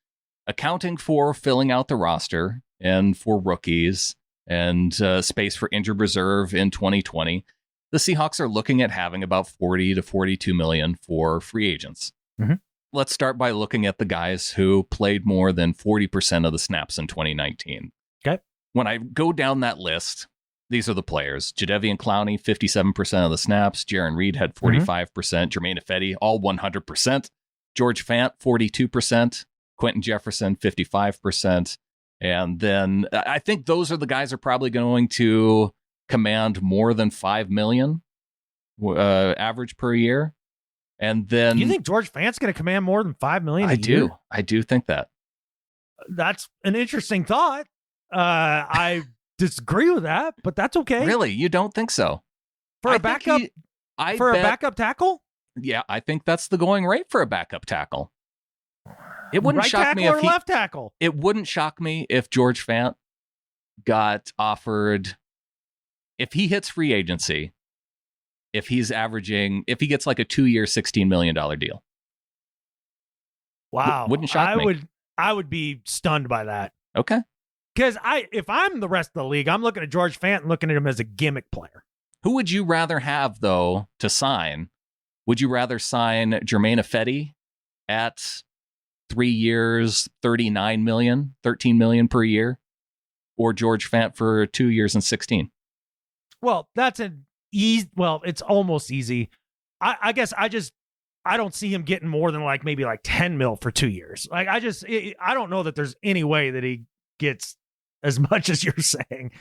accounting for filling out the roster and for rookies and space for injured reserve in 2020, the Seahawks are looking at having about 40 to 42 million for free agents. Mm-hmm. Let's start by looking at the guys who played more than 40% of the snaps in 2019. Okay. When I go down that list, these are the players. Jadeveon Clowney, 57% of the snaps. Jaron Reed had 45%. Jermaine Ifedi, all 100%. George Fant, 42%. Quentin Jefferson, 55%. And then I think those are the guys who are probably going to command more than $5 million average per year. And then you think George Fant's going to command more than $5 million a year? I do think that. That's an interesting thought. I disagree with that, but that's okay. Really? You don't think so? For a backup backup tackle? Yeah, I think that's the going rate for a backup tackle. It wouldn't shock me if left tackle. It wouldn't shock me if George Fant got offered, if he hits free agency, if he gets like a 2-year, $16 million deal. Wow. Wouldn't shock me. I would be stunned by that. Okay. Because if I'm the rest of the league, I'm looking at George Fant and looking at him as a gimmick player. Who would you rather have, though, to sign? Would you rather sign Jermaine Ifedi at 3 years, $39 million, $13 million per year, or George Fant for 2 years and 16? Well, it's almost easy. I guess I don't see him getting more than maybe 10 mil for 2 years. I don't know that there's any way that he gets as much as you're saying.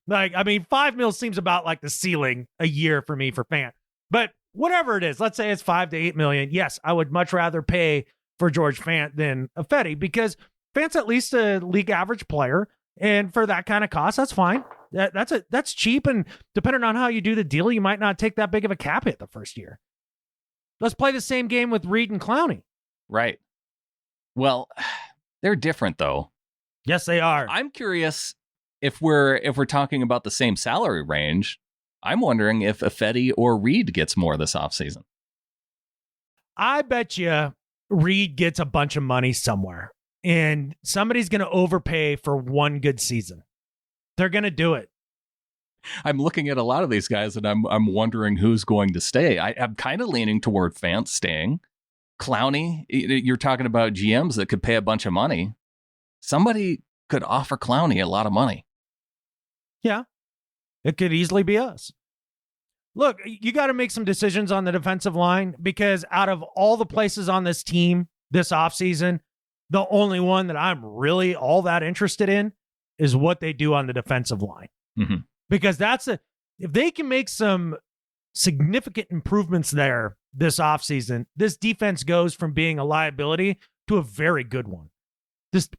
5 mil seems about like the ceiling a year for me for Fant. But whatever it is, let's say it's 5 to 8 million. Yes, I would much rather pay for George Fant than Ifedi because Fant's at least a league average player. And for that kind of cost, that's fine. That's cheap. And depending on how you do the deal, you might not take that big of a cap hit the first year. Let's play the same game with Reed and Clowney. Right. Well, they're different though. Yes, they are. I'm curious if we're talking about the same salary range. I'm wondering if Ifedi or Reed gets more this offseason. I bet you Reed gets a bunch of money somewhere, and somebody's going to overpay for one good season. They're going to do it. I'm looking at a lot of these guys, and I'm wondering who's going to stay. I'm kind of leaning toward Fant staying. Clowney, you're talking about GMs that could pay a bunch of money. Somebody could offer Clowney a lot of money. Yeah, it could easily be us. Look, you got to make some decisions on the defensive line because out of all the places on this team this offseason, the only one that I'm really all that interested in is what they do on the defensive line. Mm-hmm. Because if they can make some significant improvements there this offseason, this defense goes from being a liability to a very good one.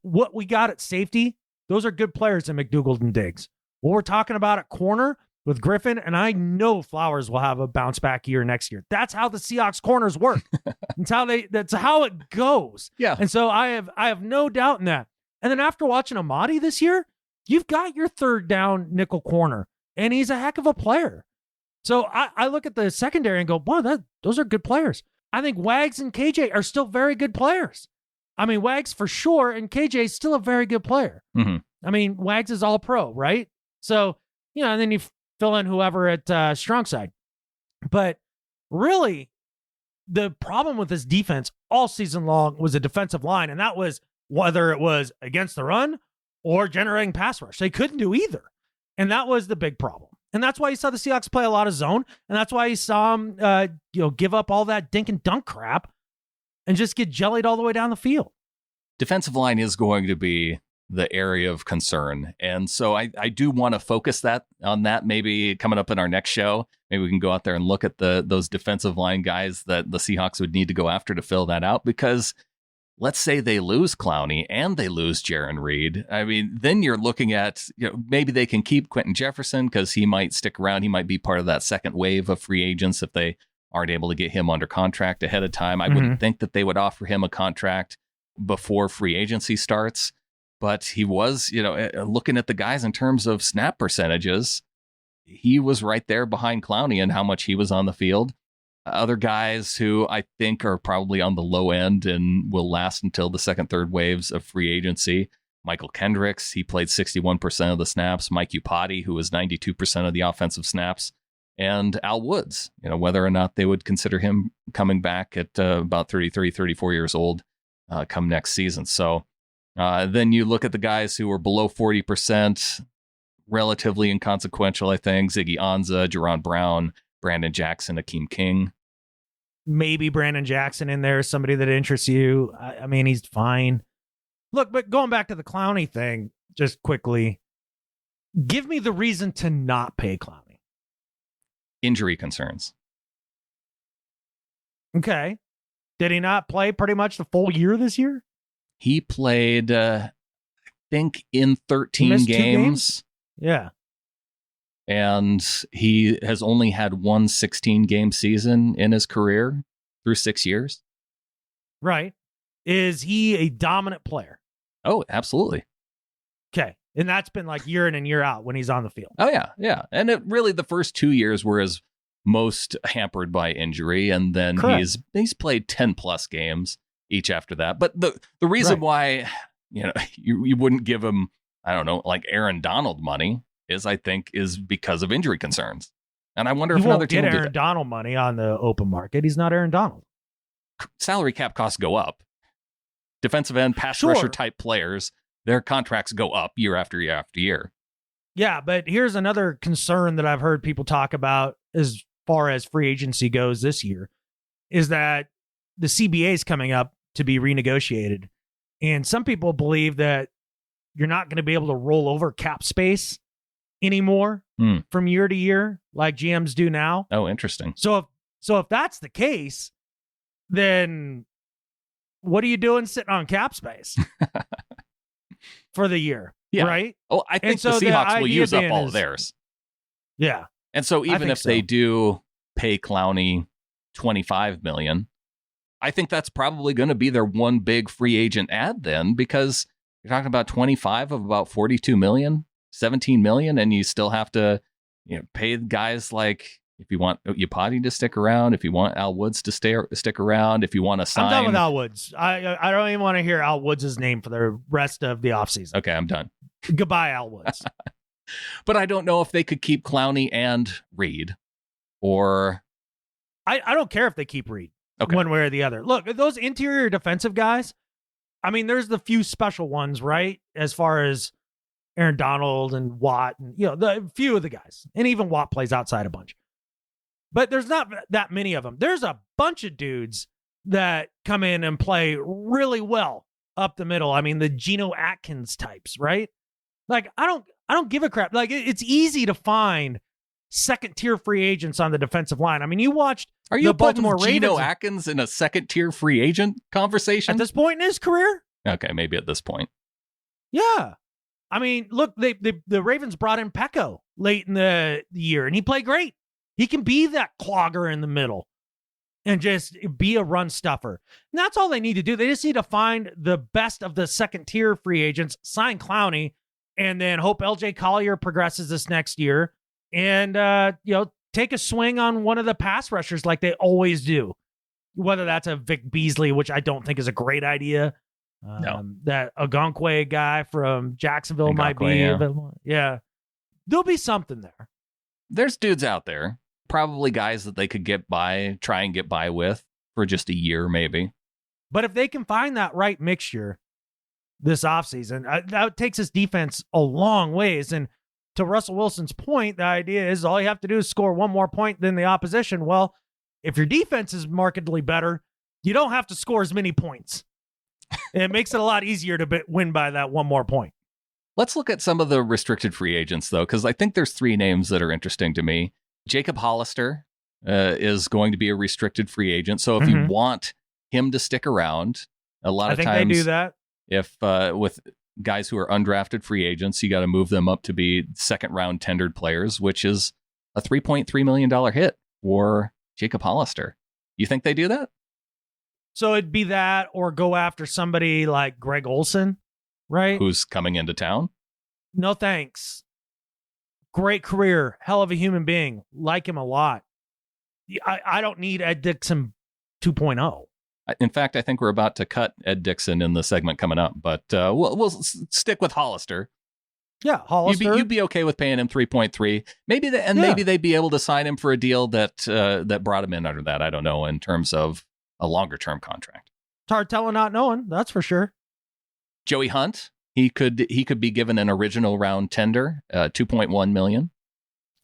What we got at safety, those are good players in McDougald and Diggs. What we're talking about at corner with Griffin, and I know Flowers will have a bounce back year next year. That's how the Seahawks corners work. That's how it goes. Yeah. And so I have no doubt in that. And then after watching Amadi this year, you've got your third down nickel corner, and he's a heck of a player. So I look at the secondary and go, wow, those are good players. I think Wags and KJ are still very good players. I mean, Wags for sure, and KJ is still a very good player. Mm-hmm. I mean, Wags is all pro, right? So, and then you fill in whoever at strong side. But really, the problem with this defense all season long was a defensive line, and that was whether it was against the run or generating pass rush. They couldn't do either. And that was the big problem. And that's why you saw the Seahawks play a lot of zone, and that's why you saw them give up all that dink and dunk crap and just get jellied all the way down the field. Defensive line is going to be the area of concern. And so I do want to focus on that maybe coming up in our next show. Maybe we can go out there and look at those defensive line guys that the Seahawks would need to go after to fill that out, because let's say they lose Clowney and they lose Jaron Reed. I mean, then you're looking at, maybe they can keep Quentin Jefferson because he might stick around. He might be part of that second wave of free agents if they aren't able to get him under contract ahead of time. I wouldn't think that they would offer him a contract before free agency starts, but he was, looking at the guys in terms of snap percentages, he was right there behind Clowney and how much he was on the field. Other guys who I think are probably on the low end and will last until the second, third waves of free agency. Michael Kendricks, he played 61% of the snaps. Mike Upati, who was 92% of the offensive snaps. And Al Woods, whether or not they would consider him coming back at about 33, 34 years old come next season. So then you look at the guys who were below 40%, relatively inconsequential, I think. Ziggy Ansah, Jerron Brown, Brandon Jackson, Akeem King. Maybe Brandon Jackson in there, somebody that interests you. I mean, he's fine. Look, but going back to the Clowney thing, just quickly, give me the reason to not pay Clowney. Injury concerns. Okay. Did he not play pretty much the full year this year? He played, I think, in 13 games. Yeah. And he has only had one 16-game season in his career through 6 years. Right. Is he a dominant player? Oh, absolutely. Okay. And that's been like year in and year out when he's on the field. Oh, yeah. Yeah. And really the first 2 years were his most hampered by injury. And then he's played 10 plus games each after that. But the reason why, you wouldn't give him, I don't know, like Aaron Donald money is because of injury concerns. And I wonder if another team will get Aaron Donald money on the open market. He's not Aaron Donald. Salary cap costs go up. Defensive end, pass rusher type players, their contracts go up year after year after year. Yeah, but here's another concern that I've heard people talk about as far as free agency goes this year, is that the CBA is coming up to be renegotiated. And some people believe that you're not going to be able to roll over cap space anymore from year to year like GMs do now. Oh, interesting. So if that's the case, then what are you doing sitting on cap space for the year? Yeah. Right? Oh, I think the Seahawks will use up all of theirs. Yeah. And so even if they do pay Clowney $25 million, I think that's probably going to be their one big free agent ad then, because you're talking about 25 of about 42 million, 17 million, and you still have to pay guys like, if you want Upati to stick around, if you want Al Woods to stick around, if you want to sign. I'm done with Al Woods. I don't even want to hear Al Woods' name for the rest of the offseason. Okay, I'm done. Goodbye, Al Woods. But I don't know if they could keep Clowney and Reed, or I don't care if they keep Reed one way or the other. Look, those interior defensive guys, I mean, there's the few special ones, right? As far as Aaron Donald and Watt and the few of the guys. And even Watt plays outside a bunch. But there's not that many of them. There's a bunch of dudes that come in and play really well up the middle. I mean, the Geno Atkins types, right? Like, I don't give a crap. Like, it's easy to find second-tier free agents on the defensive line. I mean, you watched Are you the Baltimore putting Geno Ravens Atkins in a second-tier free agent conversation? at this point in his career? Okay, maybe at this point. Yeah. I mean, look, the Ravens brought in Pecco late in the year, and he played great. He can be that clogger in the middle and just be a run stuffer. And that's all they need to do. They just need to find the best of the second-tier free agents, sign Clowney, and then hope LJ Collier progresses this next year and, take a swing on one of the pass rushers like they always do. Whether that's a Vic Beasley, which I don't think is a great idea. No. That Ogonkwe guy from Jacksonville might be. Yeah. There'll be something there. There's dudes out there, probably guys that they could try and get by with for just a year, maybe. But if they can find that right mixture this offseason, that takes his defense a long ways. And to Russell Wilson's point, the idea is all you have to do is score one more point than the opposition. Well, if your defense is markedly better, you don't have to score as many points. And it makes it a lot easier to win by that one more point. Let's look at some of the restricted free agents, though, because I think there's 3 names that are interesting to me. Jacob Hollister is going to be a restricted free agent. So if you want him to stick around, a lot of times they do that. If with guys who are undrafted free agents, you got to move them up to be second-round tendered players, which is a $3.3 million hit for Jacob Hollister. You think they do that? So it'd be that, or go after somebody like Greg Olsen, right? Who's coming into town? No thanks. Great career. Hell of a human being. Like him a lot. I don't need Ed Dixon 2.0. In fact, I think we're about to cut Ed Dixon in the segment coming up, but we'll stick with Hollister. Yeah, Hollister. You'd be okay with paying him 3.3. Maybe maybe they'd be able to sign him for a deal that brought him in under that. I don't know, in terms of a longer term contract. It's hard telling not knowing, that's for sure. Joey Hunt, he could be given an original round tender, $2.1 million.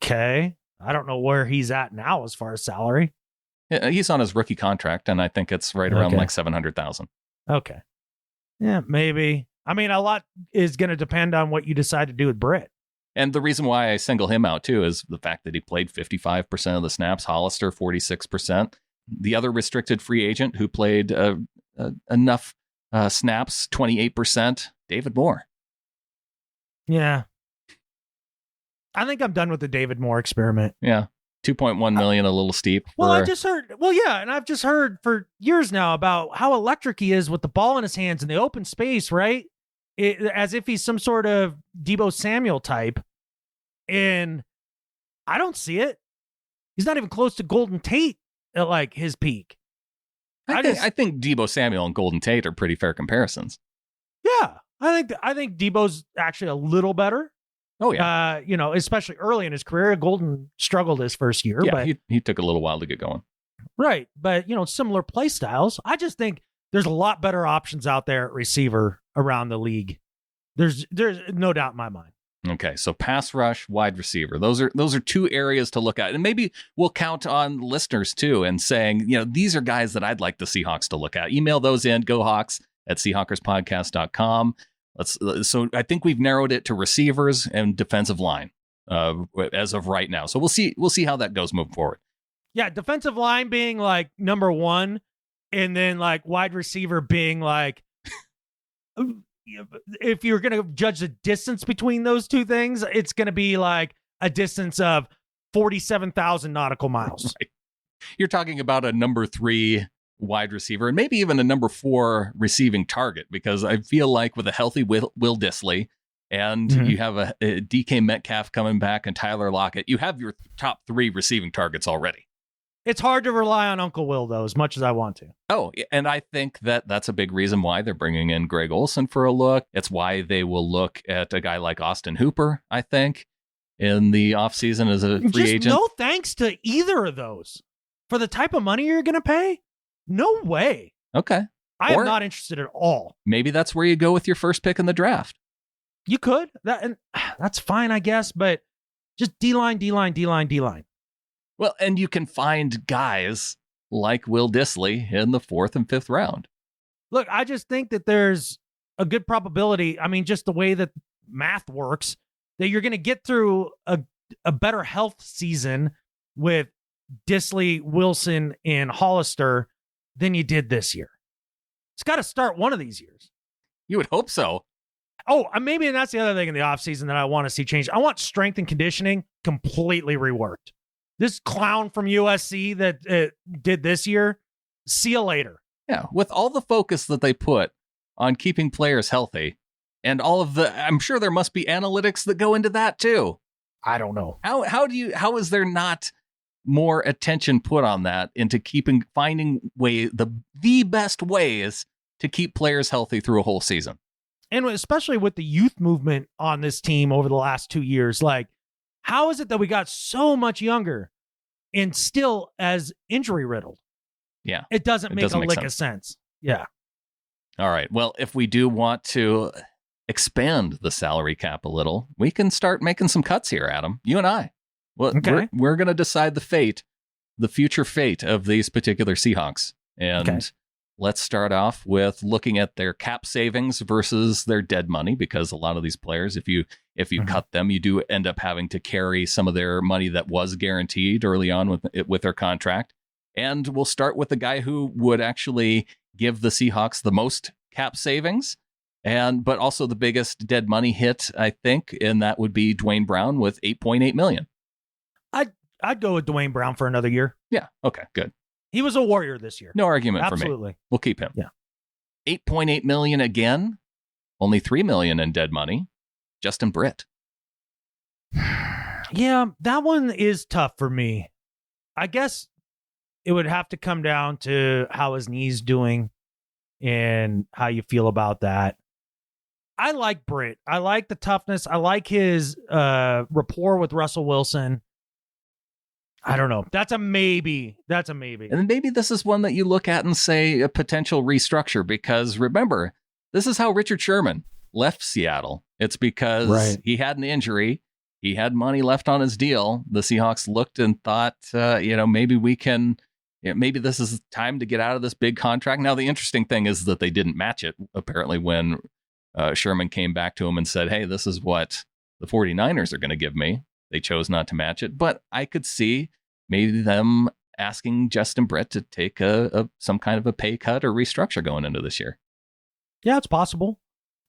Okay, I don't know where he's at now as far as salary. He's on his rookie contract, and I think it's right around like $700,000. Okay. Yeah, maybe. I mean, a lot is going to depend on what you decide to do with Britt. And the reason why I single him out, too, is the fact that he played 55% of the snaps, Hollister 46%. The other restricted free agent who played enough snaps, 28%, David Moore. Yeah. I think I'm done with the David Moore experiment. Yeah. 2.1 million, a little steep. Well, I just heard, and I've just heard for years now about how electric he is with the ball in his hands in the open space, right? As if he's some sort of Deebo Samuel type. And I don't see it. He's not even close to Golden Tate at like his peak. I think Deebo Samuel and Golden Tate are pretty fair comparisons. Yeah. I think Deebo's actually a little better. Oh, yeah. Especially early in his career. Golden struggled his first year. Yeah, but he took a little while to get going. Right. But, similar play styles. I just think there's a lot better options out there at receiver around the league. There's no doubt in my mind. Okay, so pass rush, wide receiver. Those are two areas to look at. And maybe we'll count on listeners, too, and saying, these are guys that I'd like the Seahawks to look at. Email those in, gohawks@seahawkerspodcast.com. So I think we've narrowed it to receivers and defensive line as of right now. So we'll see how that goes moving forward. Yeah, defensive line being like number one, and then like wide receiver being like, if you're going to judge the distance between those two things, it's going to be like a distance of 47,000 nautical miles. Right. You're talking about a number 3 wide receiver and maybe even a number 4 receiving target, because I feel like with a healthy Will Dissly and you have a DK Metcalf coming back and Tyler Lockett, you have your top 3 receiving targets already. It's hard to rely on Uncle Will, though, as much as I want to. Oh, and I think that's a big reason why they're bringing in Greg Olsen for a look. It's why they will look at a guy like Austin Hooper, I think, in the offseason as a free agent. No thanks to either of those. For the type of money you're going to pay? No way. Okay. I am not interested at all. Maybe that's where you go with your first pick in the draft. You could. That's fine, I guess, but just D-line. Well, and you can find guys like Will Dissly in the 4th and 5th round. Look, I just think that there's a good probability, just the way that math works, that you're going to get through a better health season with Dissly, Wilson, and Hollister than you did this year. It's got to start one of these years. You would hope so. Oh, maybe that's the other thing in the offseason that I want to see change. I want strength and conditioning completely reworked. This clown from USC that did this year, see you later. Yeah, with all the focus that they put on keeping players healthy and all of I'm sure there must be analytics that go into that too. I don't know. How is there not more attention put on that into finding the best ways to keep players healthy through a whole season? And especially with the youth movement on this team over the last 2 years, like, how is it that we got so much younger and still as injury riddled? Yeah. It doesn't make a lick of sense. Yeah. All right. Well, if we do want to expand the salary cap a little, we can start making some cuts here, Adam. You and I. Well, okay. We're going to decide the future fate of these particular Seahawks. And let's start off with looking at their cap savings versus their dead money, because a lot of these players, if you cut them, you do end up having to carry some of their money that was guaranteed early on with their contract. And we'll start with the guy who would actually give the Seahawks the most cap savings, but also the biggest dead money hit, I think, and that would be Dwayne Brown with $8.8 million. I'd go with Dwayne Brown for another year. Yeah. Okay, good. He was a Warrior this year. No argument for me. Absolutely. We'll keep him. Yeah. $8.8 million again. Only $3 million in dead money. Justin Britt. Yeah, that one is tough for me. I guess it would have to come down to how his knee's doing and how you feel about that. I like Britt. I like the toughness. I like his rapport with Russell Wilson. I don't know. That's a maybe. And maybe this is one that you look at and say a potential restructure, because remember, this is how Richard Sherman left Seattle. It's because he had an injury. He had money left on his deal. The Seahawks looked and thought, maybe we can, maybe this is time to get out of this big contract. Now, the interesting thing is that they didn't match it, apparently, when Sherman came back to him and said, hey, this is what the 49ers are going to give me. They chose not to match it, but I could see maybe them asking Justin Britt to take some kind of a pay cut or restructure going into this year. Yeah, it's possible.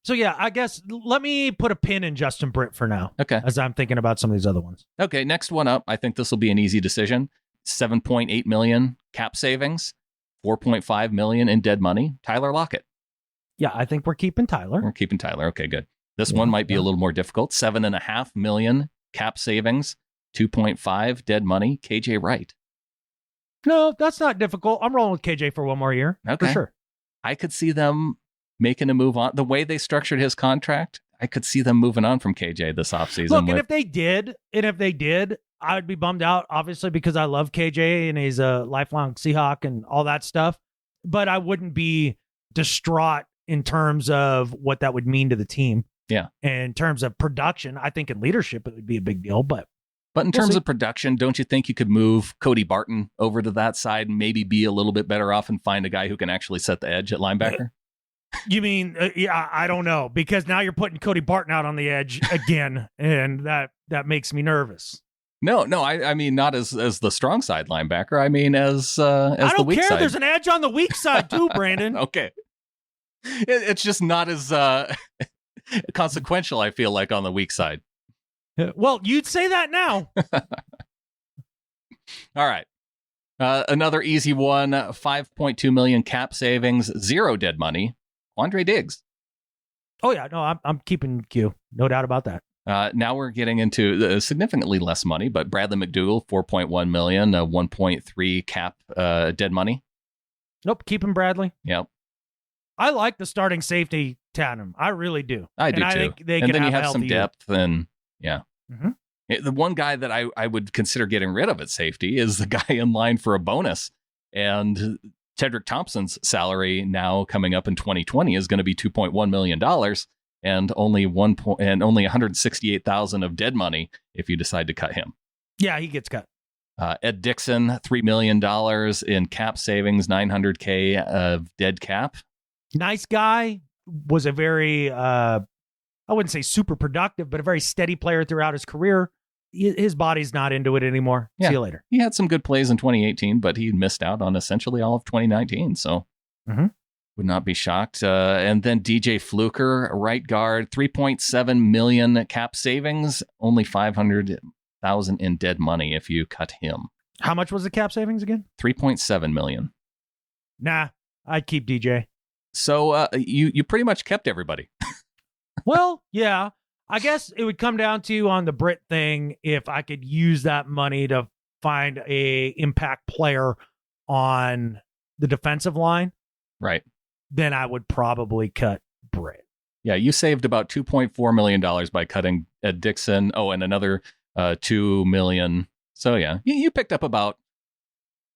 So yeah, I guess let me put a pin in Justin Britt for now. Okay. As I'm thinking about some of these other ones. Okay, next one up. I think this will be an easy decision. $7.8 million cap savings, $4.5 million in dead money. Tyler Lockett. Yeah, I think we're keeping Tyler. We're keeping Tyler. Okay, good. This one might be a little more difficult. $7.5 million cap savings, 2.5 dead money. KJ Wright. No, that's not difficult. I'm rolling with KJ for one more year. Okay. For sure. I could see them making a move on. The way they structured his contract, I could see them moving on from KJ this offseason. Look, and if they did, I would be bummed out, obviously, because I love KJ and he's a lifelong Seahawk and all that stuff. But I wouldn't be distraught in terms of what that would mean to the team. Yeah. And in terms of production, I think in leadership, it would be a big deal. But in terms of production, don't you think you could move Cody Barton over to that side and maybe be a little bit better off and find a guy who can actually set the edge at linebacker? You mean, I don't know, because now you're putting Cody Barton out on the edge again, and that makes me nervous. No, I mean not as the strong side linebacker. I mean as the weak side. I don't care. There's an edge on the weak side too, Brandon. Okay, it's just not as consequential. I feel like on the weak side. Well, you'd say that now. All right. Another easy one. $5.2 million cap savings, 0 dead money. Andre Diggs. Oh yeah, no, I'm keeping Q. No doubt about that. Now we're getting into significantly less money, but Bradley McDougall, $4.1 million, 1.3 cap dead money. Nope, keeping Bradley. Yep. I like the starting safety tandem. I really do. I do too. I think they and can then you have have some depth, and yeah. Mm-hmm. The one guy that I would consider getting rid of at safety is the guy in line for a bonus, and Tedrick Thompson's salary now coming up in 2020 is going to be $2.1 million and only $168,000 of dead money if you decide to cut him. Yeah, he gets cut. Ed Dickson, $3 million in cap savings, $900K of dead cap. Nice guy. Was a very, I wouldn't say super productive, but a very steady player throughout his career. His body's not into it anymore. Yeah. See you later. He had some good plays in 2018, but he missed out on essentially all of 2019. So would not be shocked. And then DJ Fluker, right guard, $3.7 million cap savings, only $500,000 in dead money if you cut him. How much was the cap savings again? $3.7 million. Nah, I'd keep DJ. So you pretty much kept everybody. Well, yeah. I guess it would come down to on the Brit thing if I could use that money to find a impact player on the defensive line. Right. Then I would probably cut Brit. Yeah, you saved about $2.4 million by cutting Ed Dickson. Oh, and another $2 million. So yeah, you picked up about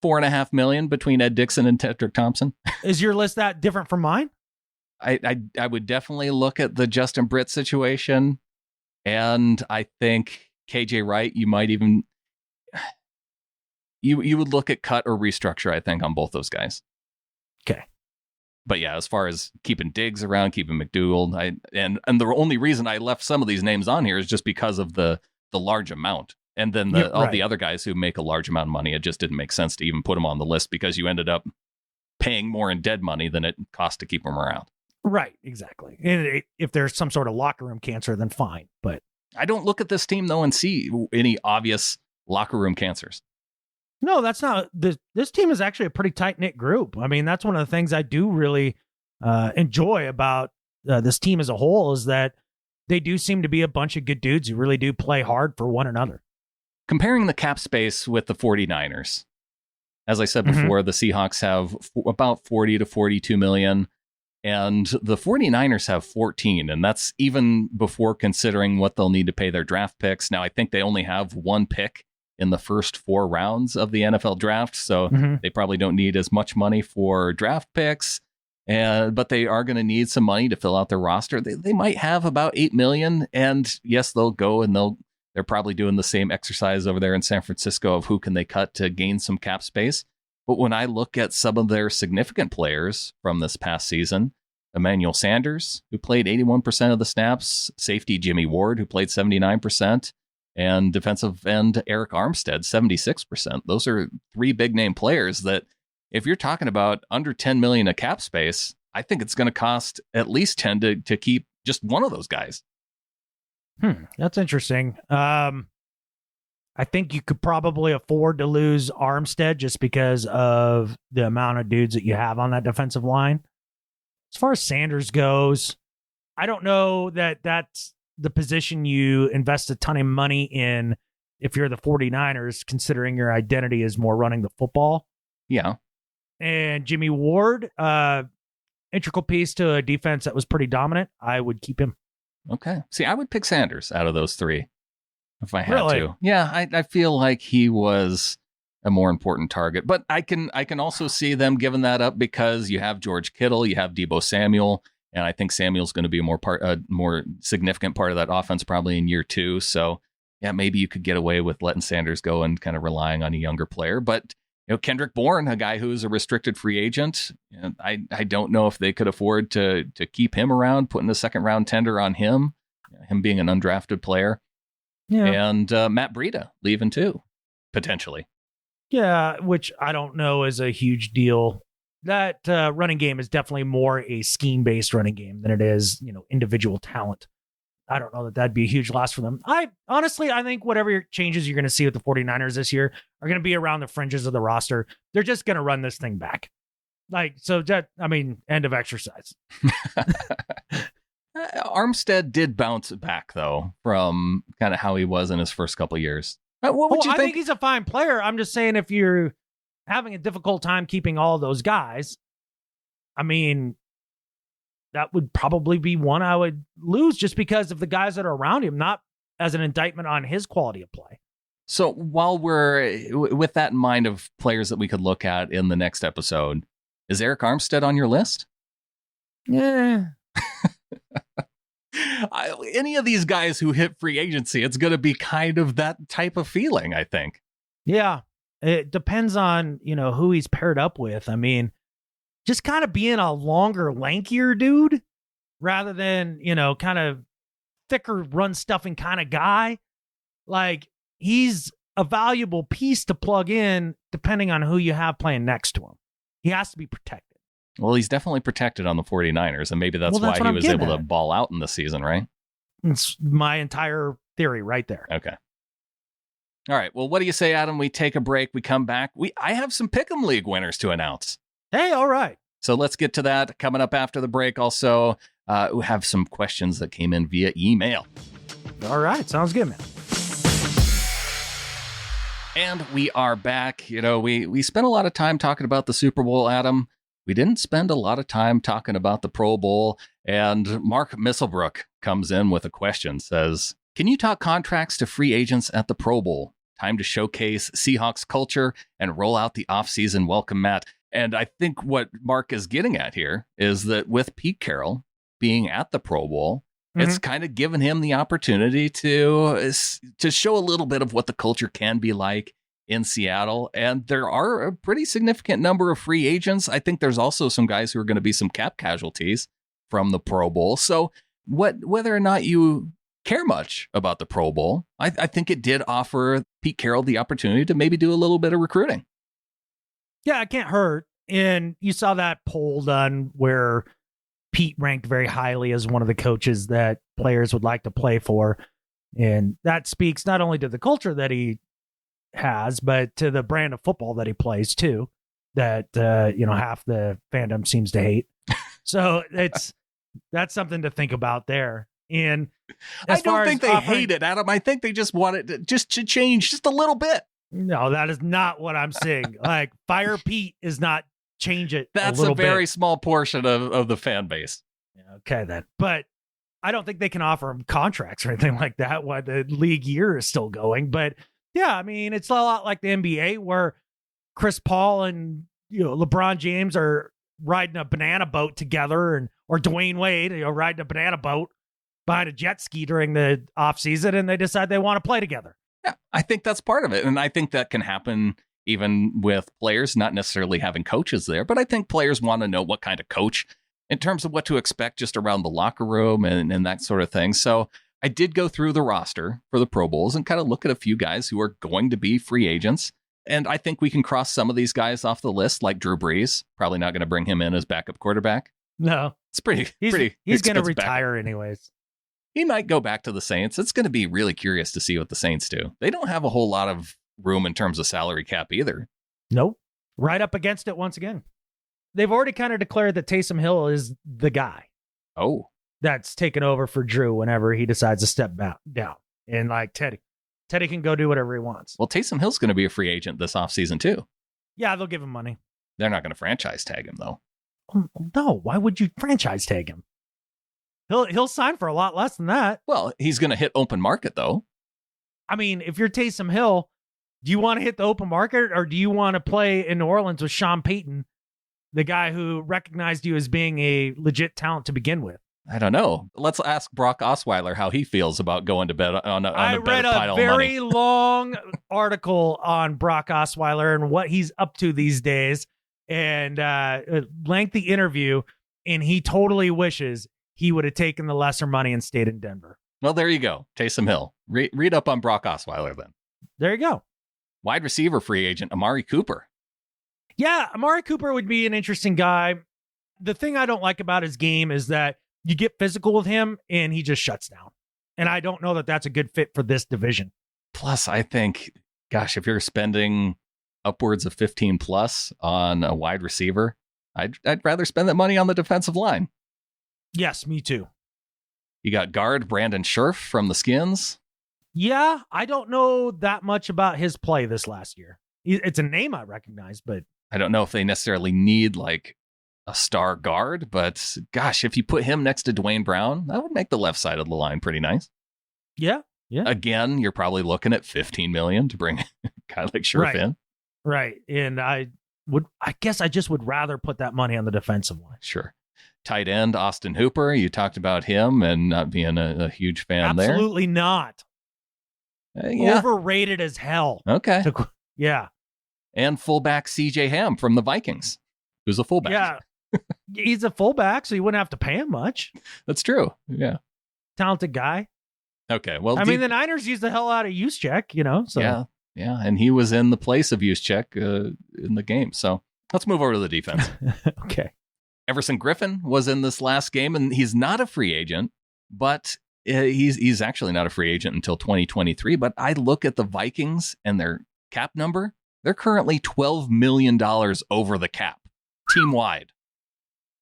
$4.5 million between Ed Dickson and Tedrick Thompson. Is your list that different from mine? I would definitely look at the Justin Britt situation, and I think KJ Wright, you might even you would look at cut or restructure, I think, on both those guys. Okay. But yeah, as far as keeping Diggs around, keeping McDougall, and the only reason I left some of these names on here is just because of the large amount. And then all the other guys who make a large amount of money, it just didn't make sense to even put them on the list because you ended up paying more in dead money than it cost to keep them around. Right, exactly. And if there's some sort of locker room cancer, then fine. But I don't look at this team, though, and see any obvious locker room cancers. No, that's not. This team is actually a pretty tight-knit group. I mean, that's one of the things I do really enjoy about this team as a whole is that they do seem to be a bunch of good dudes who really do play hard for one another. Comparing the cap space with the 49ers, As I said before, the Seahawks have about 40 to 42 million, and the 49ers have 14, and that's even before considering what they'll need to pay their draft picks. Now, I think they only have one pick in the first 4 rounds of the NFL draft, so they probably don't need as much money for draft picks, but they are going to need some money to fill out their roster. They might have about 8 million, and yes, they'll go and they're probably doing the same exercise over there in San Francisco of who can they cut to gain some cap space. But when I look at some of their significant players from this past season, Emmanuel Sanders, who played 81% of the snaps, safety Jimmy Ward, who played 79%, and defensive end Eric Armstead, 76%. Those are 3 big name players that if you're talking about under 10 million of cap space, I think it's going to cost at least 10 to keep just one of those guys. That's interesting. I think you could probably afford to lose Armstead just because of the amount of dudes that you have on that defensive line. As far as Sanders goes, I don't know that that's the position you invest a ton of money in if you're the 49ers, considering your identity is more running the football. Yeah. And Jimmy Ward, integral piece to a defense that was pretty dominant. I would keep him. Okay. See, I would pick Sanders out of those 3 if I had Really? to. Yeah, I feel like he was a more important target, but I can also see them giving that up because you have George Kittle, you have Deebo Samuel, and I think Samuel's going to be a more significant part of that offense probably in year 2. So yeah, maybe you could get away with letting Sanders go and kind of relying on a younger player. But Kendrick Bourne, a guy who's a restricted free agent, I don't know if they could afford to keep him around, putting a second round tender on him being an undrafted player. Yeah. And Matt Breida leaving too, potentially. Yeah, which I don't know is a huge deal. That running game is definitely more a scheme-based running game than it is, individual talent. I don't know that that'd be a huge loss for them. I think whatever changes you're going to see with the 49ers this year are going to be around the fringes of the roster. They're just going to run this thing back. End of exercise. Armstead did bounce back, though, from kind of how he was in his first couple of years. What would you think? I think he's a fine player. I'm just saying if you're having a difficult time keeping all those guys, that would probably be one I would lose just because of the guys that are around him, not as an indictment on his quality of play. So while we're with that in mind of players that we could look at in the next episode, is Eric Armstead on your list? Yeah. Any of these guys who hit free agency, it's going to be kind of that type of feeling, I think. Yeah. It depends on, who he's paired up with. Just kind of being a longer, lankier dude rather than, kind of thicker run stuffing kind of guy. Like, he's a valuable piece to plug in depending on who you have playing next to him. He has to be protected. Well, he's definitely protected on the 49ers, and maybe that's why he was able to ball out in the season, right? It's my entire theory right there. Okay. All right. Well, what do you say, Adam? We take a break. We come back. I have some Pick'em League winners to announce. Hey, all right. So let's get to that coming up after the break. Also, we have some questions that came in via email. All right. Sounds good, man. And we are back. We spent a lot of time talking about the Super Bowl, Adam. We didn't spend a lot of time talking about the Pro Bowl. And Mark Misselbrook comes in with a question, says, can you talk contracts to free agents at the Pro Bowl? Time to showcase Seahawks culture and roll out the offseason welcome mat. And I think what Mark is getting at here is that with Pete Carroll being at the Pro Bowl, it's kind of given him the opportunity to show a little bit of what the culture can be like in Seattle. And there are a pretty significant number of free agents. I think there's also some guys who are going to be some cap casualties from the Pro Bowl. So whether or not you care much about the Pro Bowl, I think it did offer Pete Carroll the opportunity to maybe do a little bit of recruiting. Yeah, it can't hurt. And you saw that poll done where Pete ranked very highly as one of the coaches that players would like to play for. And that speaks not only to the culture that he has, but to the brand of football that he plays too, that, half the fandom seems to hate. So that's something to think about there. And I don't think they hate it, Adam. I think they just want it to change just a little bit. No, that is not what I'm saying. Like, fire Pete is not change it. That's a a very bit. small portion of the fan base. Okay, then. But I don't think they can offer him contracts or anything like that while the league year is still going. But yeah, I mean, it's a lot like the NBA where Chris Paul and LeBron James are riding a banana boat together, or Dwayne Wade, riding a banana boat behind a jet ski during the offseason, and they decide they want to play together. Yeah, I think that's part of it. And I think that can happen even with players, not necessarily having coaches there, but I think players want to know what kind of coach in terms of what to expect just around the locker room and that sort of thing. So I did go through the roster for the Pro Bowls and kind of look at a few guys who are going to be free agents. And I think we can cross some of these guys off the list, like Drew Brees. Probably not going to bring him in as backup quarterback. No. It's pretty. He's going to expensive retire backup. anyways. He might go back to the Saints. It's going to be really curious to see what the Saints do. They don't have a whole lot of room in terms of salary cap either. Nope. Right up against it once again. They've already kind of declared that Taysom Hill is the guy. Oh. That's taken over for Drew whenever he decides to step down. And like Teddy can go do whatever he wants. Well, Taysom Hill's going to be a free agent this offseason too. Yeah, they'll give him money. They're not going to franchise tag him though. No, why would you franchise tag him? He'll sign for a lot less than that. Well, he's going to hit open market though. I mean, if you're Taysom Hill, do you want to hit the open market, or do you want to play in New Orleans with Sean Payton, the guy who recognized you as being a legit talent to begin with? I don't know. Let's ask Brock Osweiler how he feels about going to bed on a I bed read of a pile very of money. long article on Brock Osweiler and what he's up to these days, and a lengthy interview, and he totally wishes he would have taken the lesser money and stayed in Denver. Well, there you go. Taysom Hill. Read up on Brock Osweiler then. There you go. Wide receiver free agent Amari Cooper. Yeah, Amari Cooper would be an interesting guy. The thing I don't like about his game is that you get physical with him and he just shuts down. And I don't know that that's a good fit for this division. Plus, I think, gosh, if you're spending upwards of 15 plus on a wide receiver, I'd rather spend that money on the defensive line. Yes, me too. You got guard Brandon Scherf from the Skins. Yeah, I don't know that much about his play this last year. It's a name I recognize, but I don't know if they necessarily need like a star guard, but gosh, if you put him next to Dwayne Brown, that would make the left side of the line pretty nice. Yeah. Again, you're probably looking at $15 million to bring a guy like Scherf in. Right. And I guess I just would rather put that money on the defensive line. Sure. Tight end Austin Hooper, you talked about him and not being a huge fan there. Absolutely not. Yeah. Overrated as hell. Okay. Yeah. And fullback CJ Ham from the Vikings, who's a fullback. Yeah. He's a fullback, so you wouldn't have to pay him much. That's true. Yeah. Talented guy. Okay. Well, I mean, the Niners used the hell out of Juszczyk, so. Yeah. Yeah. And he was in the place of Juszczyk in the game. So let's move over to the defense. Okay. Everson Griffin was in this last game, and he's not a free agent, but he's actually not a free agent until 2023. But I look at the Vikings and their cap number. They're currently $12 million over the cap, team-wide,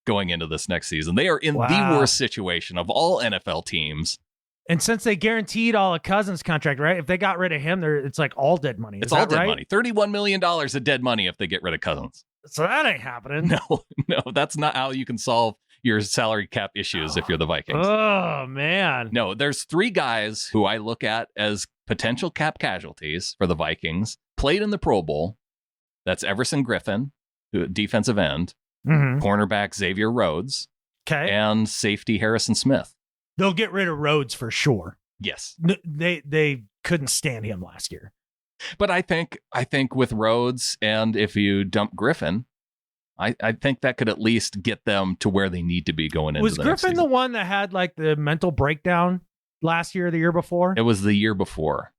going into this next season. They are in the worst situation of all NFL teams. And since they guaranteed all of Cousins' contract, right? If they got rid of him, it's like all dead money. It's all dead money. $31 million of dead money if they get rid of Cousins. So that ain't happening. No, that's not how you can solve your salary cap issues if you're the Vikings. Oh, man. No, there's three guys who I look at as potential cap casualties for the Vikings, played in the Pro Bowl. That's Everson Griffin, defensive end, cornerback Xavier Rhodes, and safety Harrison Smith. They'll get rid of Rhodes for sure. Yes. They couldn't stand him last year. But I think with Rhodes and if you dump Griffin, I think that could at least get them to where they need to be going into the next season. Was Griffin the one that had like the mental breakdown last year or the year before? It was the year before.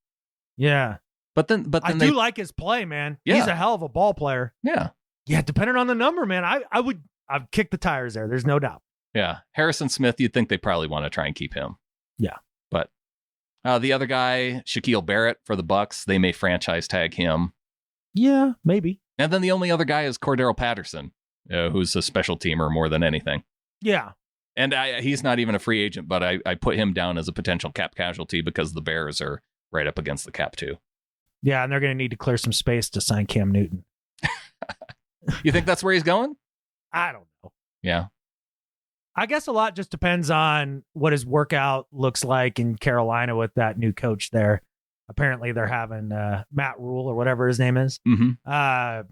Yeah. But then I do like his play, man. Yeah. He's a hell of a ball player. Yeah. Yeah, depending on the number, man, I'd kick the tires there. There's no doubt. Yeah. Harrison Smith, you'd think they probably want to try and keep him. Yeah. But the other guy, Shaquille Barrett for the Bucks, they may franchise tag him. Yeah, maybe. And then the only other guy is Cordero Patterson, who's a special teamer more than anything. Yeah. And he's not even a free agent, but I put him down as a potential cap casualty because the Bears are right up against the cap too. Yeah, and they're going to need to clear some space to sign Cam Newton. You think that's where he's going? I don't know. Yeah. I guess a lot just depends on what his workout looks like in Carolina with that new coach there. Apparently they're having Matt Rule or whatever his name is, having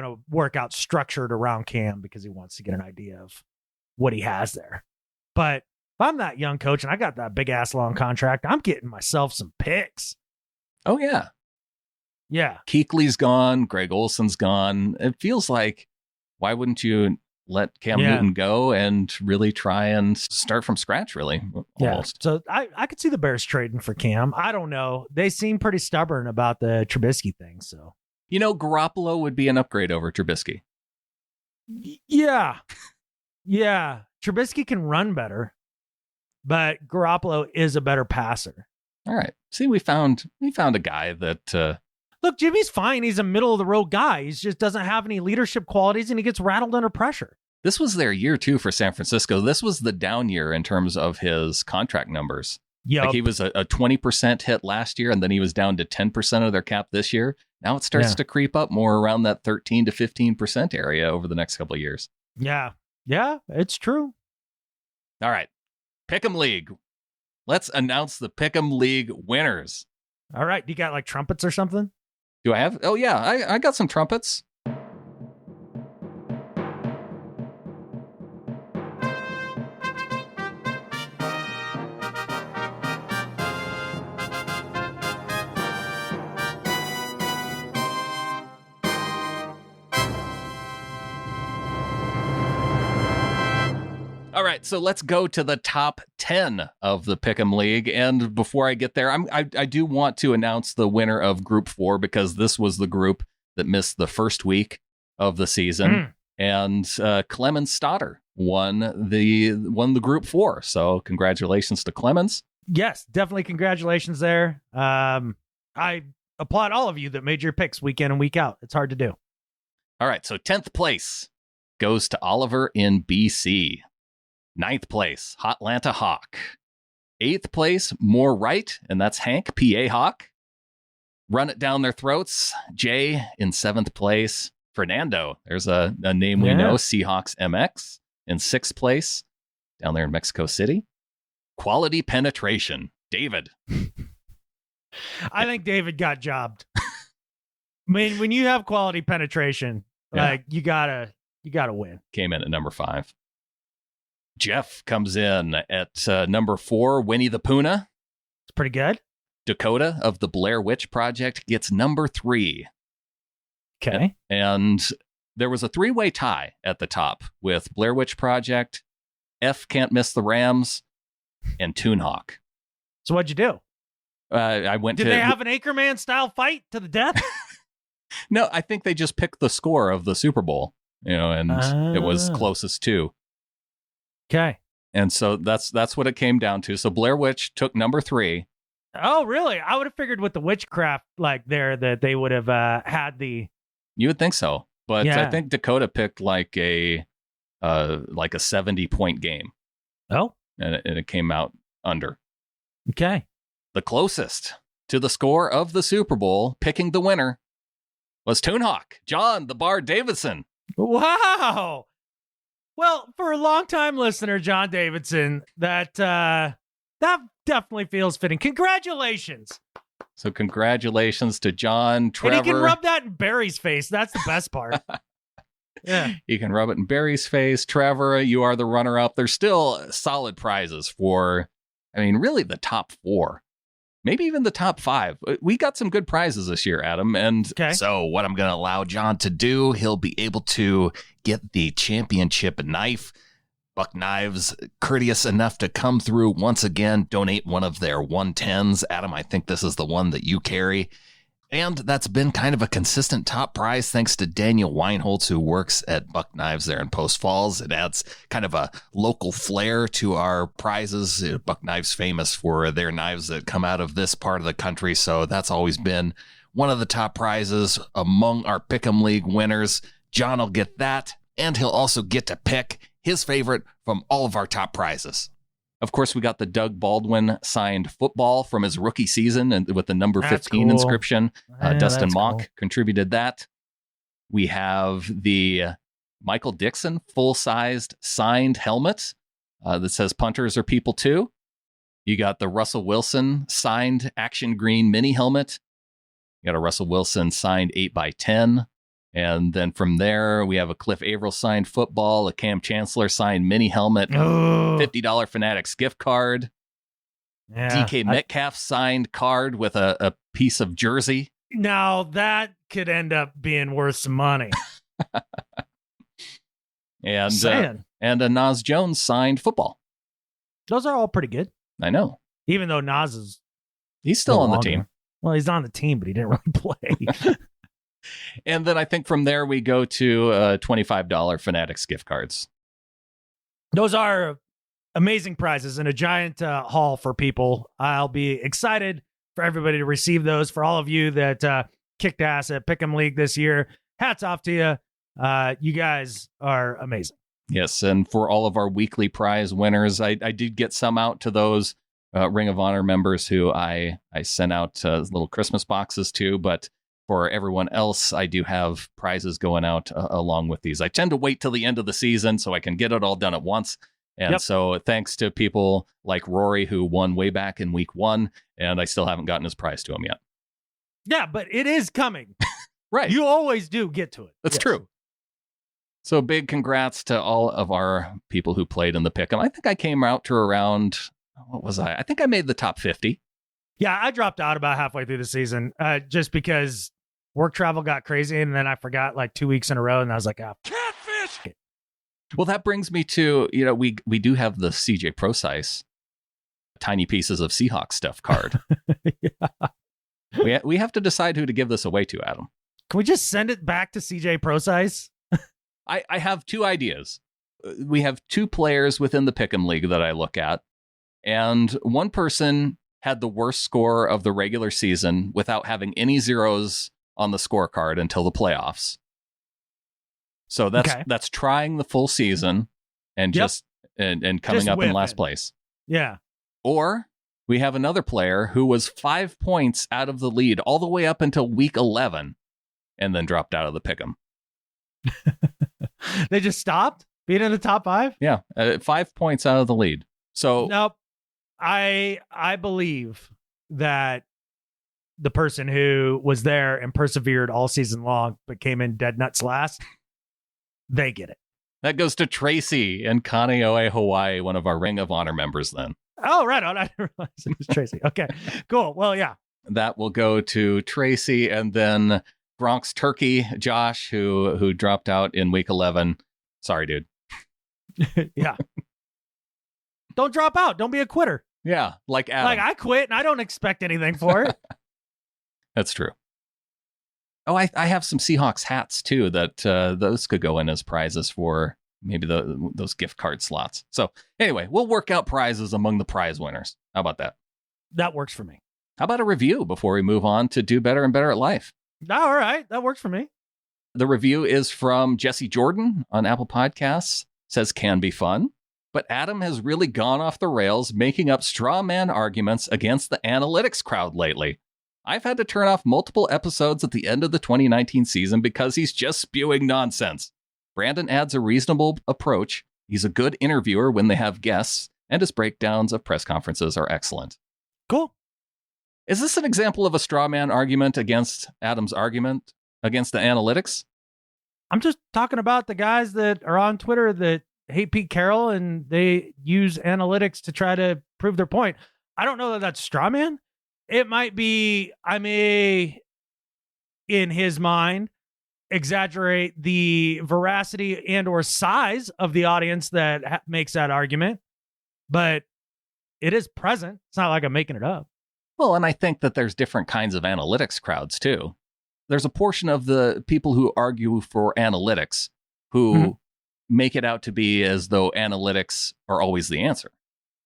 a workout structured around Cam because he wants to get an idea of what he has there. But if I'm that young coach and I got that big ass long contract, I'm getting myself some picks. Oh, yeah. Yeah. Kuechly's gone. Greg Olson's gone. It feels like, why wouldn't you let Cam Newton go and really try and start from scratch, really? Almost. Yeah. So I could see the Bears trading for Cam. I don't know. They seem pretty stubborn about the Trubisky thing. So, Garoppolo would be an upgrade over Trubisky. Yeah. Yeah. Trubisky can run better, but Garoppolo is a better passer. All right. See, we found a guy that look, Jimmy's fine. He's a middle of the road guy. He just doesn't have any leadership qualities and he gets rattled under pressure. This was their year too for San Francisco. This was the down year in terms of his contract numbers. Yep. Like he was a 20% hit last year, and then he was down to 10% of their cap this year. Now it starts to creep up more around that 13 to 15% area over the next couple of years. Yeah. Yeah, it's true. All right. Pick'em League. Let's announce the Pick'em League winners. All right. Do you got like trumpets or something? Do I have? Oh, yeah. I got some trumpets. All right, so let's go to the top 10 of the Pick'em League. And before I get there, I do want to announce the winner of Group 4 because this was the group that missed the first week of the season. And Clemens Stoddard won the Group 4. So congratulations to Clemens. Yes, definitely congratulations there. I applaud all of you that made your picks week in and week out. It's hard to do. All right, so 10th place goes to Oliver in BC. 9th place, Hotlanta Hawk. 8th place, More Right, and that's Hank, PA Hawk. Run It Down Their Throats, Jay in 7th place. Fernando, there's a name we know, Seahawks MX in 6th place, down there in Mexico City. Quality Penetration, David. I think David got jobbed. I mean, when you have quality penetration, like you gotta win. Came in at number 5. Jeff comes in at number 4, Winnie the Pooh. It's pretty good. Dakota of the Blair Witch Project gets number 3. Okay. And there was a 3-way tie at the top with Blair Witch Project, F Can't Miss the Rams, and Toonhawk. So what'd you do? Did they have an Anchorman style fight to the death? No, I think they just picked the score of the Super Bowl, and it was closest to. Okay. And so that's what it came down to. So Blair Witch took number 3. Oh, really? I would have figured with the witchcraft like there that they would have had the. You would think so, but I think Dakota picked like a 70-point game. Oh. And it came out under. Okay. The closest to the score of the Super Bowl, picking the winner, was Toonhawk, John the Bard Davidson. Wow. Well, for a long-time listener, John Davidson, that definitely feels fitting. Congratulations. So congratulations to John, Trevor. And he can rub that in Barry's face. That's the best part. Yeah. He can rub it in Barry's face. Trevor, you are the runner-up. There's still solid prizes for, really the top 4. Maybe even the top 5. We got some good prizes this year, Adam. And so what I'm going to allow John to do, he'll be able to get the championship knife. Buck Knives, courteous enough to come through once again, donate one of their 110s. Adam, I think this is the one that you carry. And that's been kind of a consistent top prize thanks to Daniel Weinholtz, who works at Buck Knives there in Post Falls. It adds kind of a local flair to our prizes. Buck Knives famous for their knives that come out of this part of the country. So that's always been one of the top prizes among our Pick'em League winners. John will get that, and he'll also get to pick his favorite from all of our top prizes. Of course, we got the Doug Baldwin signed football from his rookie season and with the number 15 cool. inscription. Dustin Mock cool. contributed that. We have the Michael Dixon full-sized signed helmet that says punters are people too. You got the Russell Wilson signed action green mini helmet. You got a Russell Wilson signed 8x10. And then from there, we have a Cliff Averill signed football, a Cam Chancellor signed mini helmet, $50 Fanatics gift card, DK Metcalf signed card with a piece of jersey. Now that could end up being worth some money. and a Nas Jones signed football. Those are all pretty good. I know. Even though he's still on the team. Well, he's on the team, but he didn't really play. And then I think from there we go to $25 Fanatics gift cards. Those are amazing prizes and a giant haul for people. I'll be excited for everybody to receive those. For all of you that kicked ass at Pick'em League this year, hats off to you. You guys are amazing. Yes, and for all of our weekly prize winners, I did get some out to those Ring of Honor members who I sent out little Christmas boxes to, but for everyone else, I do have prizes going out along with these. I tend to wait till the end of the season so I can get it all done at once. And so thanks to people like Rory who won way back in week 1, and I still haven't gotten his prize to him yet. Yeah, but it is coming. Right. You always do get to it. That's true. So big congrats to all of our people who played in the Pick'em. I think I came out to around, what was I? I think I made the top 50. Yeah, I dropped out about halfway through the season just because work travel got crazy, and then I forgot like 2 weeks in a row, and I was like, Catfish! Well, that brings me to, we do have the CJ Procise tiny pieces of Seahawks stuff card. We have to decide who to give this away to, Adam. Can we just send it back to CJ Procise? I have two ideas. We have two players within the Pick'em League that I look at, and one person had the worst score of the regular season without having any zeros on the scorecard until the playoffs. So that's trying the full season and just coming just up in last place. Yeah. Or we have another player who was 5 points out of the lead all the way up until week 11 and then dropped out of the Pick'em. They just stopped being in the top 5? Yeah, 5 points out of the lead. So nope. I believe that the person who was there and persevered all season long but came in dead nuts last, they get it. That goes to Tracy in Kaneohe, Hawaii, one of our Ring of Honor members then. Oh, right on. I didn't realize it was Tracy. Okay, cool. Well, yeah. That will go to Tracy, and then Bronx Turkey, Josh, who dropped out in week 11. Sorry, dude. Yeah. Don't drop out. Don't be a quitter. Yeah, like Adam. Like, I quit and I don't expect anything for it. That's true. Oh, I have some Seahawks hats too that those could go in as prizes for maybe those gift card slots. So anyway, we'll work out prizes among the prize winners. How about that? That works for me. How about a review before we move on to do better and better at life? All right. That works for me. The review is from Jesse Jordan on Apple Podcasts. Says, can be fun, but Adam has really gone off the rails making up straw man arguments against the analytics crowd lately. I've had to turn off multiple episodes at the end of the 2019 season because he's just spewing nonsense. Brandon adds a reasonable approach. He's a good interviewer when they have guests, and his breakdowns of press conferences are excellent. Cool. Is this an example of a straw man argument against Adam's argument against the analytics? I'm just talking about the guys that are on Twitter that hate Pete Carroll and they use analytics to try to prove their point. I don't know that that's straw man. It might be, I may, in his mind, exaggerate the veracity and or size of the audience that makes that argument, but it is present. It's not like I'm making it up. Well, and I think that there's different kinds of analytics crowds too. There's a portion of the people who argue for analytics who make it out to be as though analytics are always the answer.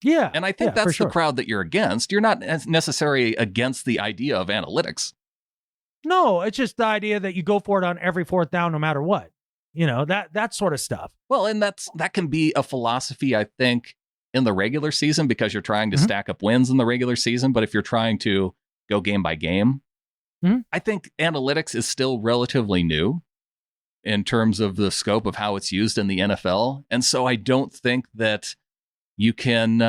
Yeah. And I think that's the crowd that you're against. You're not necessarily against the idea of analytics. No, it's just the idea that you go for it on every fourth down, no matter what. You know, that sort of stuff. Well, and that can be a philosophy, I think, in the regular season because you're trying to stack up wins in the regular season. But if you're trying to go game by game, I think analytics is still relatively new in terms of the scope of how it's used in the NFL. And so I don't think that you can,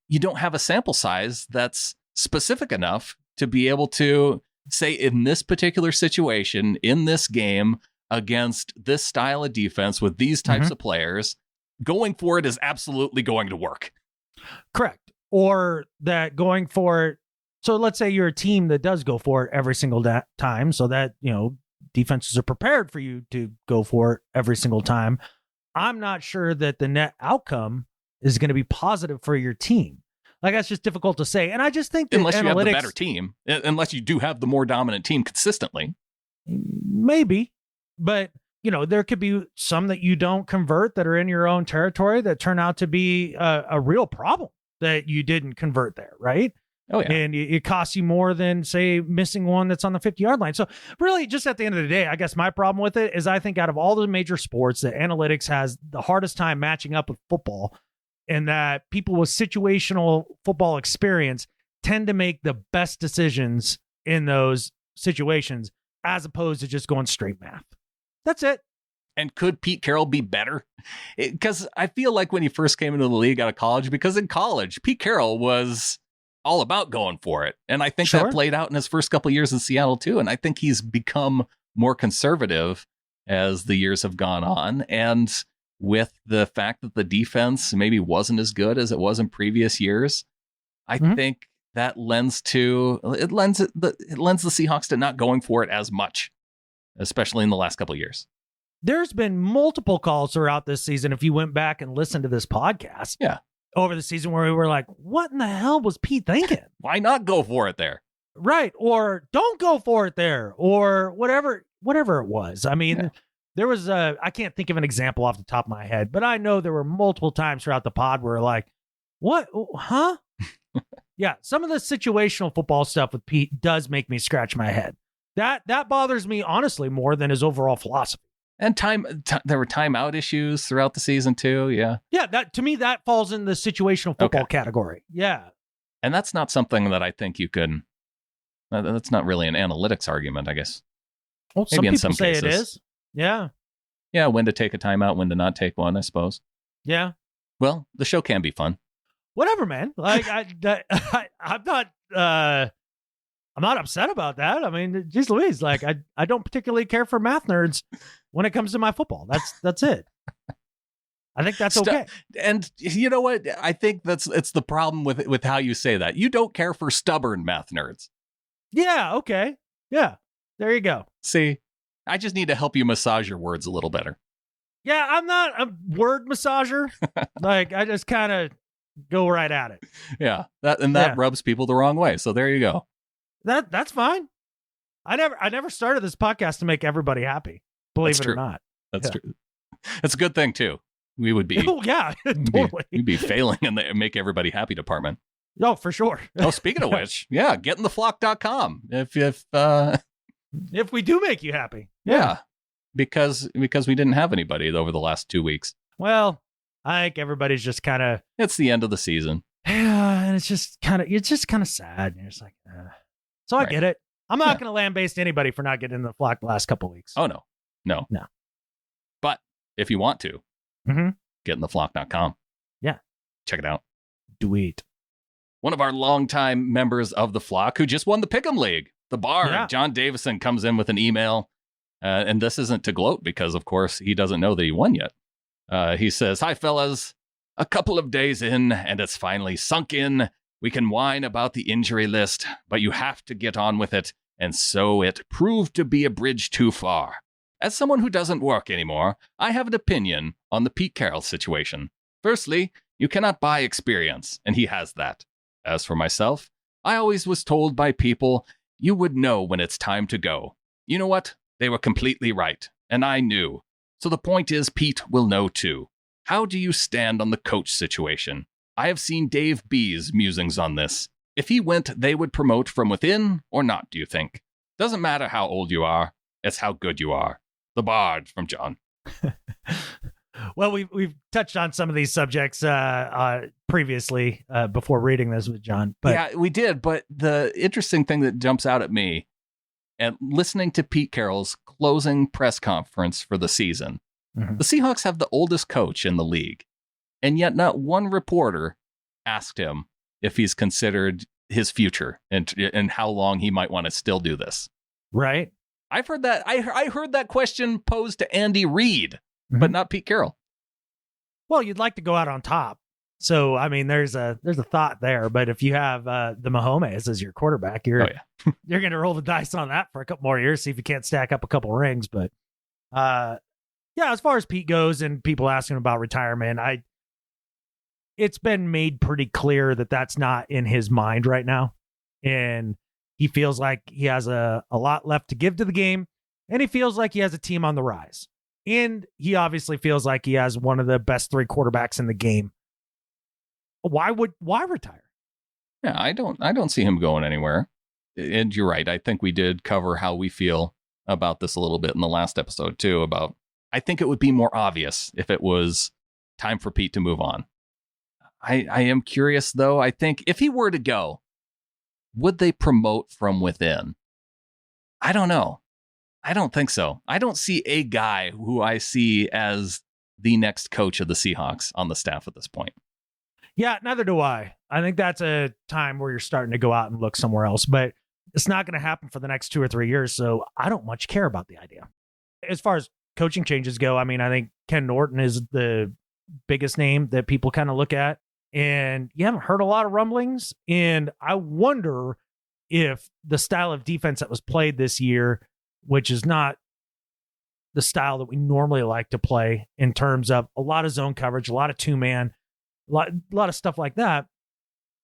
you don't have a sample size that's specific enough to be able to say in this particular situation, in this game, against this style of defense with these types of players, going for it is absolutely going to work. Correct. Or that going for it. So let's say you're a team that does go for it every single time, so that, defenses are prepared for you to go for it every single time. I'm not sure that the net outcome is going to be positive for your team. Like, that's just difficult to say. And I just think that unless you have the better team, unless you do have the more dominant team consistently. Maybe. But, there could be some that you don't convert that are in your own territory that turn out to be a real problem that you didn't convert there, right? Oh, yeah. And it costs you more than, say, missing one that's on the 50-yard line. So really, just at the end of the day, I guess my problem with it is I think out of all the major sports, that analytics has the hardest time matching up with football, and that people with situational football experience tend to make the best decisions in those situations as opposed to just going straight math. That's it. And could Pete Carroll be better? Because I feel like when he first came into the league out of college, because in college, Pete Carroll was all about going for it. And I think that played out in his first couple of years in Seattle too. And I think he's become more conservative as the years have gone on. And with the fact that the defense maybe wasn't as good as it was in previous years, I think that lends the Seahawks to not going for it as much, especially in the last couple of years. There's been multiple calls throughout this season, if you went back and listened to this podcast. Yeah. Over the season where we were like, what in the hell was Pete thinking? Why not go for it there? Right. Or don't go for it there, or whatever it was. I mean, there was I can't think of an example off the top of my head, but I know there were multiple times throughout the pod where like, what? Huh? Yeah. Some of the situational football stuff with Pete does make me scratch my head. That bothers me, honestly, more than his overall philosophy. And there were timeout issues throughout the season too. Yeah. Yeah. That, to me, that falls in the situational football category. Yeah. And that's not something that I think you could, that's not really an analytics argument, I guess. Well, maybe some people say cases. It is. Yeah. Yeah. When to take a timeout, when to not take one, I suppose. Yeah. Well, the show can be fun. Whatever, man. Like I'm not upset about that. I mean, geez Louise, like I don't particularly care for math nerds when it comes to my football. That's it. I think that's okay. And you know what? I think it's the problem with how you say that. You don't care for stubborn math nerds. Yeah. Okay. Yeah. There you go. See, I just need to help you massage your words a little better. Yeah. I'm not a word massager. Like, I just kind of go right at it. Yeah. That rubs people the wrong way. So there you go. That's fine. I never started this podcast to make everybody happy. Believe it or not. That's true. That's a good thing too. We would be. Oh yeah, totally. We'd be failing in the make everybody happy department. Oh, for sure. Oh, speaking of which, getintheflock.com. If we do make you happy. Yeah. Because we didn't have anybody over the last 2 weeks. Well, I think everybody's just kind of. It's the end of the season. Yeah, and it's just kind of sad. And you're just like, So I get it. I'm not going to lambaste anybody for not getting in the flock the last couple of weeks. Oh, no. But if you want to, getintheflock.com. Yeah. Check it out. Do it. One of our longtime members of the flock who just won the Pick'em League, the Bard, John Davison, comes in with an email. And this isn't to gloat because, of course, he doesn't know that he won yet. He says, "Hi, fellas. A couple of days in, and it's finally sunk in. We can whine about the injury list, but you have to get on with it, and so it proved to be a bridge too far. As someone who doesn't work anymore, I have an opinion on the Pete Carroll situation. Firstly, you cannot buy experience, and he has that. As for myself, I always was told by people, you would know when it's time to go. You know what? They were completely right, and I knew. So the point is, Pete will know too. How do you stand on the coach situation? I have seen Dave B's musings on this. If he went, they would promote from within or not, do you think? Doesn't matter how old you are, it's how good you are. The Bard from John." Well, we've touched on some of these subjects previously before reading this with John. But yeah, we did. But the interesting thing that jumps out at me, and listening to Pete Carroll's closing press conference for the season, the Seahawks have the oldest coach in the league, and yet not one reporter asked him if he's considered his future and how long he might want to still do this. Right. I've heard that. I heard that question posed to Andy Reid, but not Pete Carroll. Well, you'd like to go out on top. So, I mean, there's a thought there. But if you have the Mahomes as your quarterback, you're you're going to roll the dice on that for a couple more years, see if you can't stack up a couple rings. But yeah, as far as Pete goes and people asking about retirement, it's been made pretty clear that that's not in his mind right now. And he feels like he has a lot left to give to the game, and he feels like he has a team on the rise. And he obviously feels like he has one of the best 3 quarterbacks in the game. Why retire? Yeah, I don't see him going anywhere. And you're right. I think we did cover how we feel about this a little bit in the last episode too. I think it would be more obvious if it was time for Pete to move on. I am curious though. I think if he were to go, would they promote from within? I don't know. I don't think so. I don't see a guy who I see as the next coach of the Seahawks on the staff at this point. Yeah, neither do I. I think that's a time where you're starting to go out and look somewhere else, but it's not going to happen for the next 2 or 3 years, so I don't much care about the idea. As far as coaching changes go, I mean, I think Ken Norton is the biggest name that people kind of look at, and you haven't heard a lot of rumblings, and I wonder if the style of defense that was played this year, which is not the style that we normally like to play in terms of a lot of zone coverage, a lot of 2-man, a lot of stuff like that.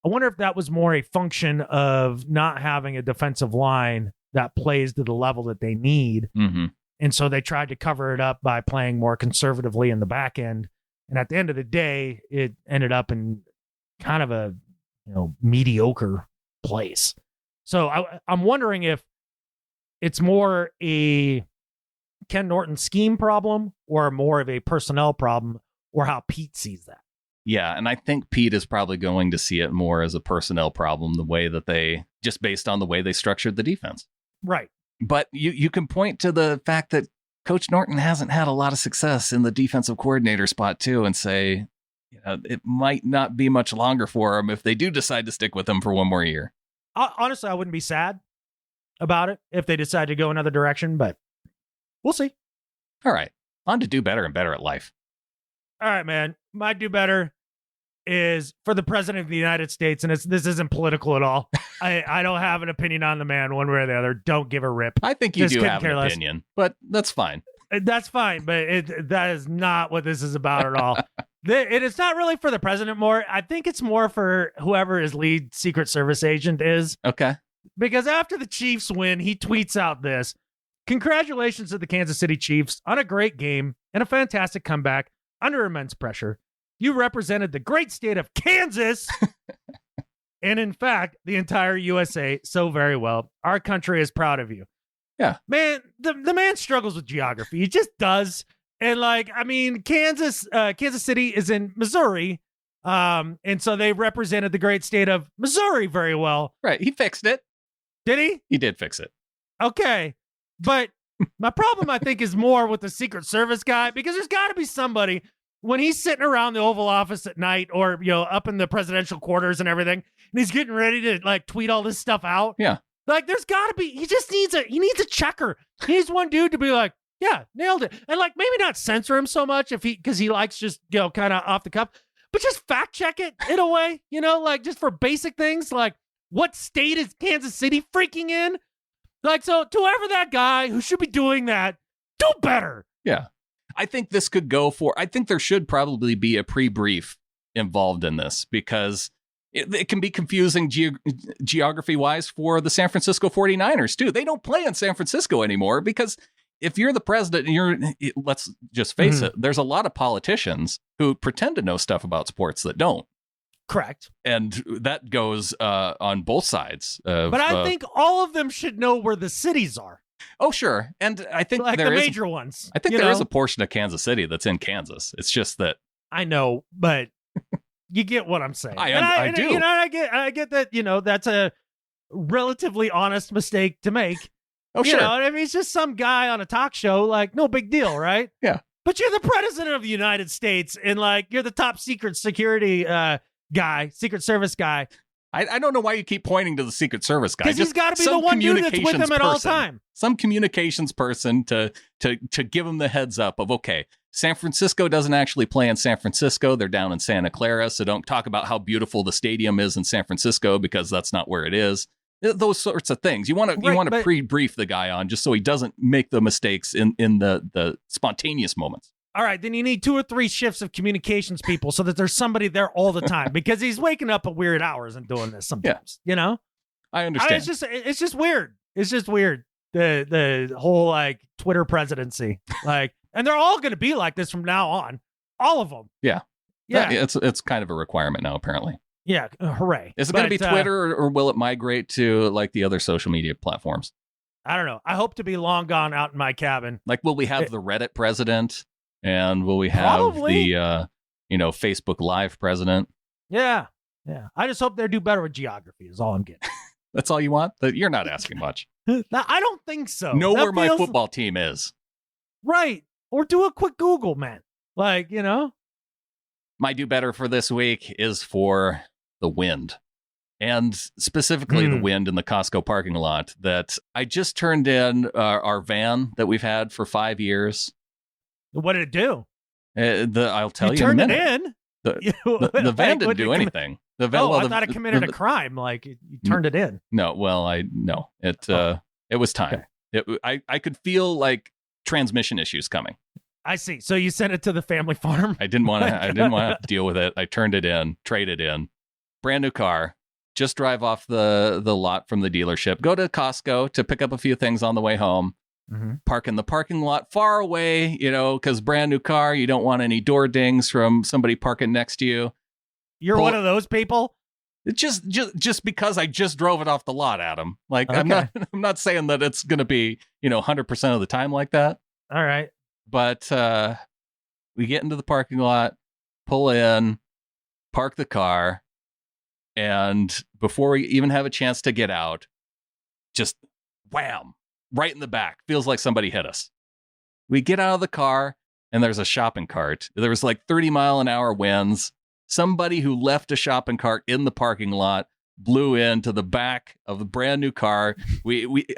I wonder if that was more a function of not having a defensive line that plays to the level that they need. Mm-hmm. And so they tried to cover it up by playing more conservatively in the back end. And at the end of the day, it ended up in kind of a mediocre place. So I'm wondering if it's more a Ken Norton scheme problem or more of a personnel problem, or how Pete sees that. Yeah, and I think Pete is probably going to see it more as a personnel problem, just based on the way they structured the defense. Right. But you can point to the fact that Coach Norton hasn't had a lot of success in the defensive coordinator spot too, and say, it might not be much longer for him if they do decide to stick with him for one more year. Honestly, I wouldn't be sad about it if they decide to go another direction, but we'll see. All right. On to do better and better at life. All right, man. My do better is for the president of the United States, and this isn't political at all. I don't have an opinion on the man one way or the other. Don't give a rip. I think you do have an opinion, but that's fine. That's fine, but that is not what this is about at all. It's not really for the president more. I think it's more for whoever his lead Secret Service agent is. Okay. Because after the Chiefs win, he tweets out this: "Congratulations to the Kansas City Chiefs on a great game and a fantastic comeback under immense pressure. You represented the great state of Kansas and, in fact, the entire USA so very well. Our country is proud of you." Yeah. Man, the man struggles with geography. He just does. And Kansas City is in Missouri. And so they represented the great state of Missouri very well. Right. He fixed it. Did he? He did fix it. Okay. But my problem, I think, is more with the Secret Service guy, because there's got to be somebody when he's sitting around the Oval Office at night, or, up in the presidential quarters and everything, and he's getting ready to tweet all this stuff out. Yeah. There's got to be, he needs a checker. He needs one dude to be like, yeah, nailed it. And maybe not censor him so much because he likes just, kind of off the cuff, but just fact check it in a way, just for basic things, like what state is Kansas City freaking in? So to whoever that guy who should be doing that, do better. Yeah. I think this could I think there should probably be a pre-brief involved in this, because it can be confusing geography-wise for the San Francisco 49ers, too. They don't play in San Francisco anymore because if you're the president and let's just face it, there's a lot of politicians who pretend to know stuff about sports that don't. Correct. And that goes on both sides. But I think all of them should know where the cities are. Oh, sure. And I think like there the is major ones. I think there is a portion of Kansas City that's in Kansas. It's just that I know, but you get what I'm saying. I do. I get that, that's a relatively honest mistake to make. Oh, sure. I mean, it's just some guy on a talk show, like, no big deal, right? Yeah. But you're the president of the United States, and like you're the top secret security guy, Secret Service guy. I don't know why you keep pointing to the Secret Service guy. Because he's got to be the one dude that's with him at all time. Some communications person to give him the heads up of, okay, San Francisco doesn't actually play in San Francisco. They're down in Santa Clara, so don't talk about how beautiful the stadium is in San Francisco because that's not where it is. Those sorts of things. You want to pre-brief the guy on just so he doesn't make the mistakes in the spontaneous moments. All right, then you need 2 or 3 shifts of communications people so that there's somebody there all the time because he's waking up at weird hours and doing this sometimes. I understand. It's just weird. It's just weird. The whole like Twitter presidency, like, and they're all going to be like this from now on. All of them. Yeah. It's kind of a requirement now, apparently. Yeah. Hooray. Is it going to be Twitter or will it migrate to like the other social media platforms? I don't know. I hope to be long gone out in my cabin. Like, will we have the Reddit president? And will we have probably the, Facebook Live president? Yeah. I just hope they do better with geography is all I'm getting. That's all you want? You're not asking much. I don't think so. Know where my football team is. Right. Or do a quick Google, man. Like, My do better for this week is for the wind. And specifically the wind in the Costco parking lot that I just turned in our van that we've had for 5 years. What did it do? I'll tell you. Turned in a it minute. in. The van didn't do anything. The van. I thought it committed a crime. Like you turned it in. No, well, it was time. Okay. I could feel like transmission issues coming. I see. So you sent it to the family farm. I didn't want to deal with it. I turned it in, traded in, brand new car. Just drive off the lot from the dealership. Go to Costco to pick up a few things on the way home. Mm-hmm. Park in the parking lot far away, because brand new car, you don't want any door dings from somebody parking next to you. You're one of those people? Just because I just drove it off the lot, Adam. Like, okay. I'm not saying that it's going to be, 100% of the time like that. All right. But we get into the parking lot, pull in, park the car, and before we even have a chance to get out, just wham. Right in the back. Feels like somebody hit us. We get out of the car and there's a shopping cart. There was like 30-mile-an-hour winds. Somebody who left a shopping cart in the parking lot blew into the back of the brand new car.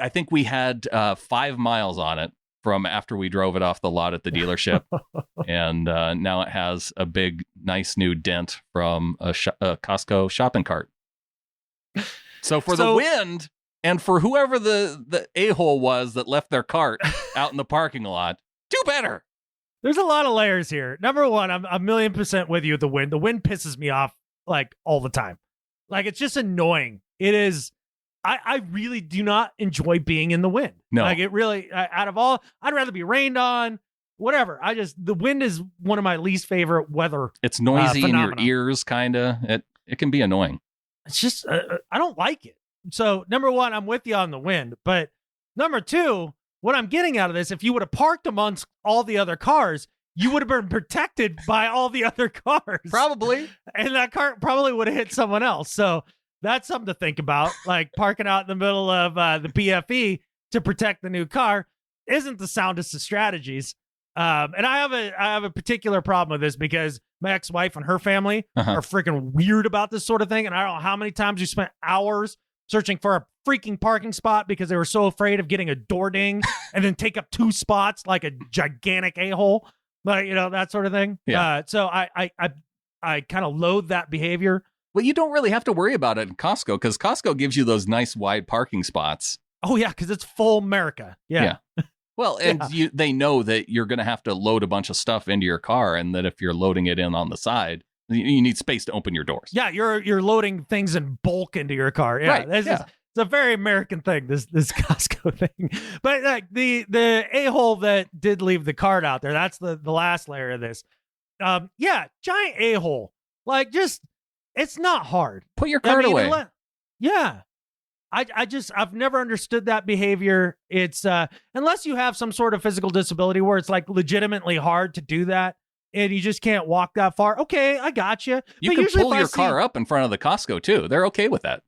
I think we had 5 miles on it from after we drove it off the lot at the dealership. And now it has a big, nice new dent from a Costco shopping cart. So the wind... And for whoever the a-hole was that left their cart out in the parking lot, do better. There's a lot of layers here. Number one, I'm 1,000,000% with you with the wind. The wind pisses me off like all the time. Like it's just annoying. It is. I really do not enjoy being in the wind. No. Like it really, out of all, I'd rather be rained on, whatever. The wind is one of my least favorite weather. It's noisy in your ears, kind of. It can be annoying. It's just, I don't like it. So, number one, I'm with you on the wind. But number two, what I'm getting out of this, if you would have parked amongst all the other cars, you would have been protected by all the other cars. Probably. And that car probably would have hit someone else. So, that's something to think about. Like parking out in the middle of the PFE to protect the new car isn't the soundest of strategies. And I have a particular problem with this because my ex-wife and her family are freaking weird about this sort of thing. And I don't know how many times we spent hours searching for a freaking parking spot because they were so afraid of getting a door ding and then take up 2 spots like a gigantic a-hole, like, that sort of thing. Yeah. So I kind of loathe that behavior. Well, you don't really have to worry about it in Costco because Costco gives you those nice wide parking spots. Oh, yeah, because it's full America. Yeah. Well, and they know that you're going to have to load a bunch of stuff into your car and that if you're loading it in on the side, you need space to open your doors. Yeah, you're loading things in bulk into your car. Yeah, right. It's a very American thing, this Costco thing. But like the a-hole that did leave the cart out there, that's the last layer of this. Giant a-hole. Like, just, it's not hard. Put your cart away. I've never understood that behavior. It's unless you have some sort of physical disability where it's like legitimately hard to do that and you just can't walk that far. Okay, I got you. You can pull your car up in front of the Costco too. They're okay with that.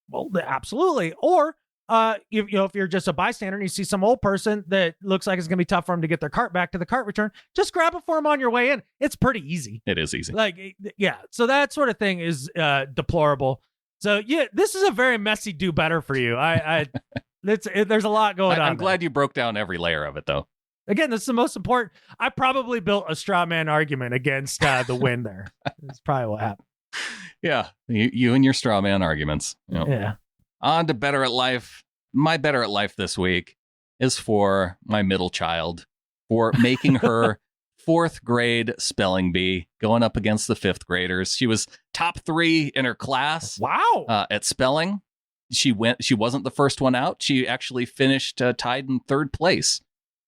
Well, absolutely. Or if you're just a bystander and you see some old person that looks like it's going to be tough for them to get their cart back to the cart return, just grab it for them on your way in. It's pretty easy. It is easy. Yeah. So that sort of thing is deplorable. So yeah, this is a very messy do better for you. There's a lot going on. I'm glad you broke down every layer of it though. Again, this is the most important. I probably built a straw man argument against the win there. That's probably what happened. Yeah. You and your straw man arguments. Yep. Yeah. On to Better at Life. My Better at Life this week is for my middle child for making her 4th grade spelling bee going up against the 5th graders. She was top 3 in her class. Wow. At spelling. She wasn't the first one out. She actually finished tied in 3rd place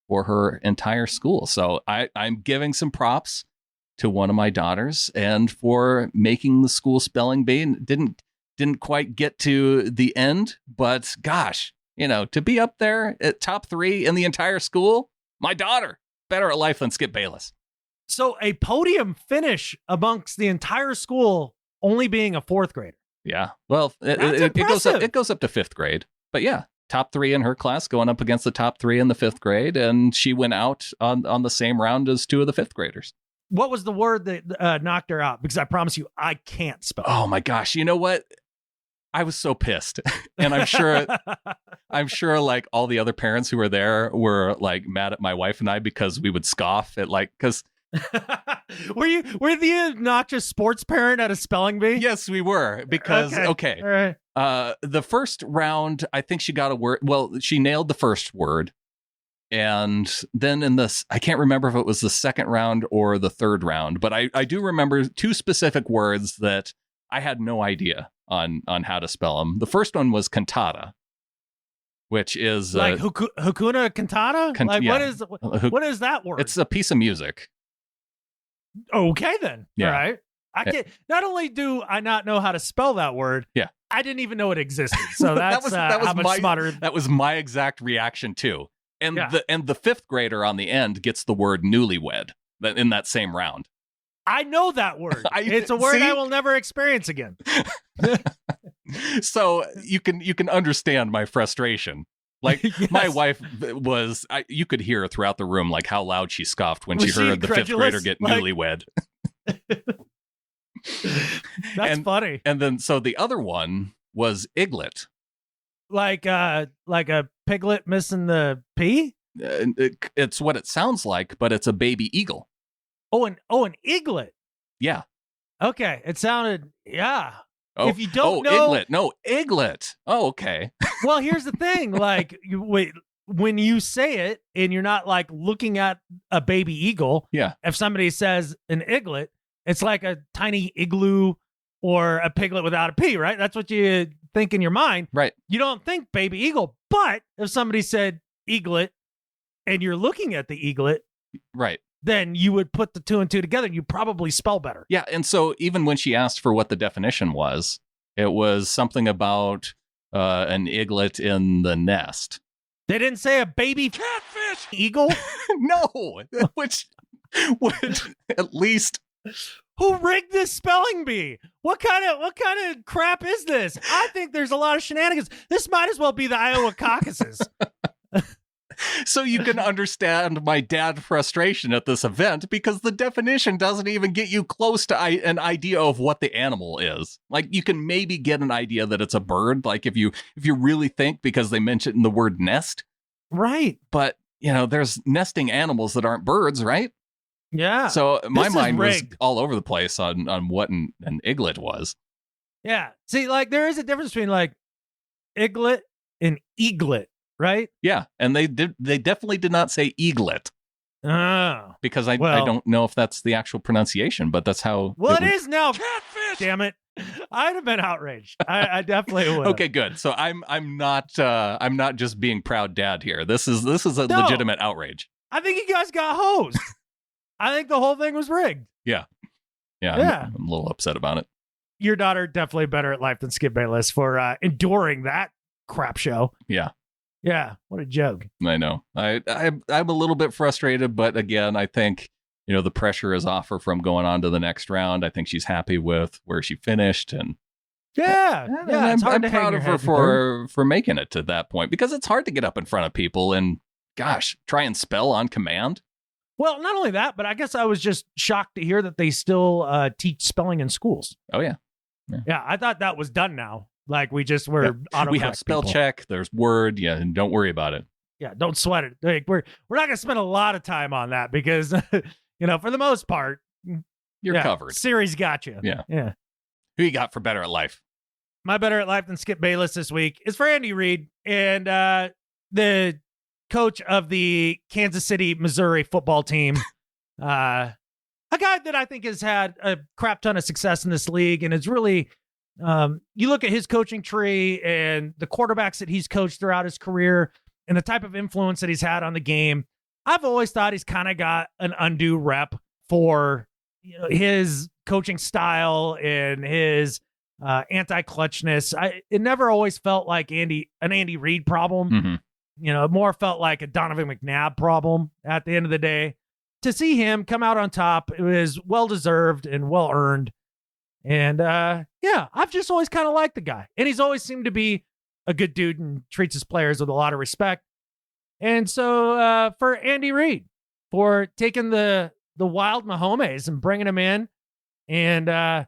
for her entire school. So I'm giving some props to one of my daughters and for making the school spelling bee. Didn't quite get to the end, but gosh, to be up there at top 3 in the entire school, my daughter, better at life than Skip Bayless. So a podium finish amongst the entire school only being a 4th grader. Yeah. Well, it goes up to 5th grade, but yeah, top 3 in her class going up against the top 3 in the 5th grade. And she went out on the same round as 2 of the 5th graders. What was the word that knocked her out? Because I promise you, I can't spell. Oh my gosh. You know what? I was so pissed. And I'm sure like all the other parents who were there were like mad at my wife and I because we would scoff at because were the obnoxious sports parent at a spelling bee? Yes, we were because okay. All right. The first round, I think she got a word. Well, she nailed the first word. And then in this, I can't remember if it was the second round or the 3rd round, but I do remember 2 specific words that I had no idea on how to spell them. The first one was cantata, which is like Hakuna Cantata. Yeah. What is that word? It's a piece of music. Okay, then. Yeah. All right. I can't. Not only do I not know how to spell that word, yeah, I didn't even know it existed. So that's how much smarter. That was my exact reaction too. And the 5th grader on the end gets the word newlywed in that same round. I know that word. It's a word I will never experience again. So you can understand my frustration. Like yes. My wife was, you could hear throughout the room like how loud she scoffed when she heard the 5th grader get newlywed. That's funny. And then so the other one was iglet. Like a piglet missing the P? It's what it sounds like, but it's a baby eagle. Oh, an eaglet. Yeah. Okay. It sounded, yeah. Oh, if you don't know. Iglet. No, iglet. Oh, okay. Well, here's the thing. Like, when you say it and you're not like looking at a baby eagle. Yeah. If somebody says an iglet, it's like a tiny igloo or a piglet without a P, right? That's what you think in your mind. Right. You don't think baby eagle. But if somebody said eaglet and you're looking at the eaglet. Right. Then you would put the 2 and 2 together and you probably spell better. Yeah. And so even when she asked for what the definition was, it was something about an eaglet in the nest. They didn't say a baby catfish eagle? No, which would at least. Who rigged this spelling bee? What kind of crap is this? I think there's a lot of shenanigans. This might as well be the Iowa caucuses. So you can understand my dad's frustration at this event because the definition doesn't even get you close to an idea of what the animal is. Like you can maybe get an idea that it's a bird, like if you really think because they mentioned the word nest. Right. But, there's nesting animals that aren't birds, right? Yeah. So my mind was all over the place on what an eaglet was. Yeah. See, like there is a difference between like eaglet and eaglet. Right? Yeah, and they definitely did not say eaglet. Oh. Because I don't know if that's the actual pronunciation, but that's how. Well, it is now. Catfish! Damn it! I'd have been outraged. I definitely would. Okay, good. So I'm not just being proud dad here. This is a legitimate outrage. I think you guys got hosed. I think the whole thing was rigged. Yeah. I'm a little upset about it. Your daughter definitely better at life than Skip Bayless for enduring that crap show. Yeah. Yeah, what a joke. I know. I'm a little bit frustrated, but again, I think, the pressure is off her from going on to the next round. I think she's happy with where she finished, and it's hard I'm to hang proud your of her head for making it to that point, because it's hard to get up in front of people and, gosh, try and spell on command. Well, not only that, but I guess I was just shocked to hear that they still teach spelling in schools. Oh, yeah. Yeah, I thought that was done now. Like we just were autocorrect we have spell people. check. There's Word. Yeah, and don't worry about it. Yeah, don't sweat it. Like, we're not going to spend a lot of time on that because, for the most part, you're covered. Siri's got you. Yeah. Yeah. Who you got for better at life? My better at life than Skip Bayless this week is for Andy Reid and the coach of the Kansas City, Missouri football team. A guy that I think has had a crap ton of success in this league and is really, you look at his coaching tree and the quarterbacks that he's coached throughout his career and the type of influence that he's had on the game. I've always thought he's kind of got an undue rep for his coaching style and his anti-clutchness. It never always felt like an Andy Reid problem. Mm-hmm. It more felt like a Donovan McNabb problem at the end of the day. To see him come out on top, it was well-deserved and well-earned. And, I've just always kind of liked the guy. And he's always seemed to be a good dude and treats his players with a lot of respect. And so for Andy Reid, for taking the wild Mahomes and bringing him in and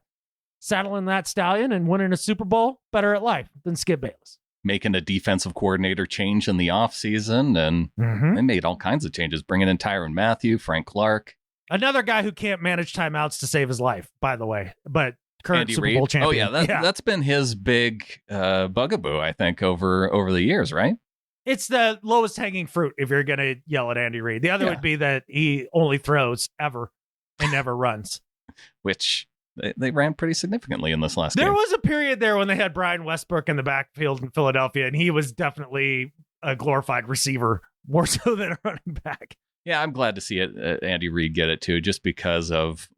saddling that stallion and winning a Super Bowl, better at life than Skip Bayless. Making a defensive coordinator change in the offseason, and they made all kinds of changes, bringing in Tyrann Mathieu, Frank Clark. Another guy who can't manage timeouts to save his life, by the way, but current Andy Super Reid. Bowl champion. Oh, yeah, that's been his big bugaboo, I think, over the years, right? It's the lowest hanging fruit if you're going to yell at Andy Reid. The other would be that he only throws ever and never runs. Which they ran pretty significantly in this last game. There was a period there when they had Brian Westbrook in the backfield in Philadelphia, and he was definitely a glorified receiver, more so than a running back. Yeah, I'm glad to see it, Andy Reid get it too, just because of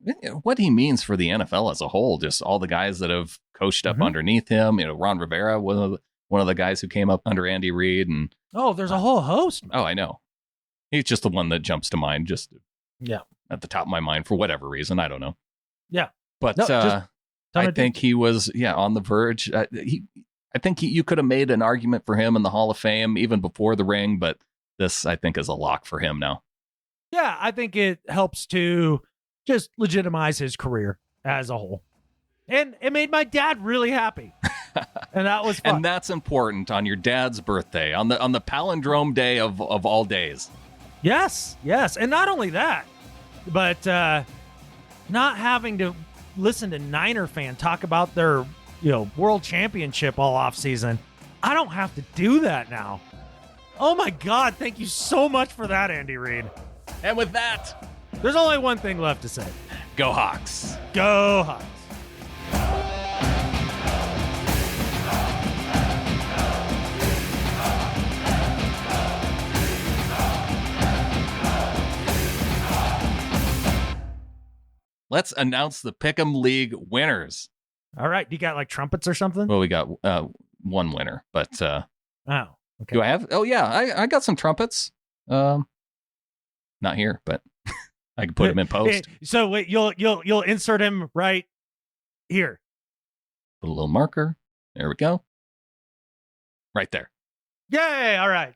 what he means for the NFL as a whole. Just all the guys that have coached up underneath him. Ron Rivera, one of the guys who came up under Andy Reid, and there's a whole host. Oh, I know. He's just the one that jumps to mind, just at the top of my mind for whatever reason. I don't know. Yeah, but I think he was on the verge. I think you could have made an argument for him in the Hall of Fame even before the ring, but this I think is a lock for him now. Yeah, I think it helps to just legitimize his career as a whole. And it made my dad really happy. And that was fun. And that's important on your dad's birthday, on the palindrome day of all days. Yes. And not only that, but not having to listen to Niner fan talk about their world championship all offseason. I don't have to do that now. Oh my God, thank you so much for that, Andy Reid. And with that, there's only one thing left to say. Go Hawks. Go Hawks. Let's announce the Pick'em League winners. All right. You got like trumpets or something? Well, we got one winner, but oh, okay. Do I have? Oh yeah, I got some trumpets. Not here, but I can put them in post. So wait, you'll insert him right here. Put a little marker. There we go. Right there. Yay! All right.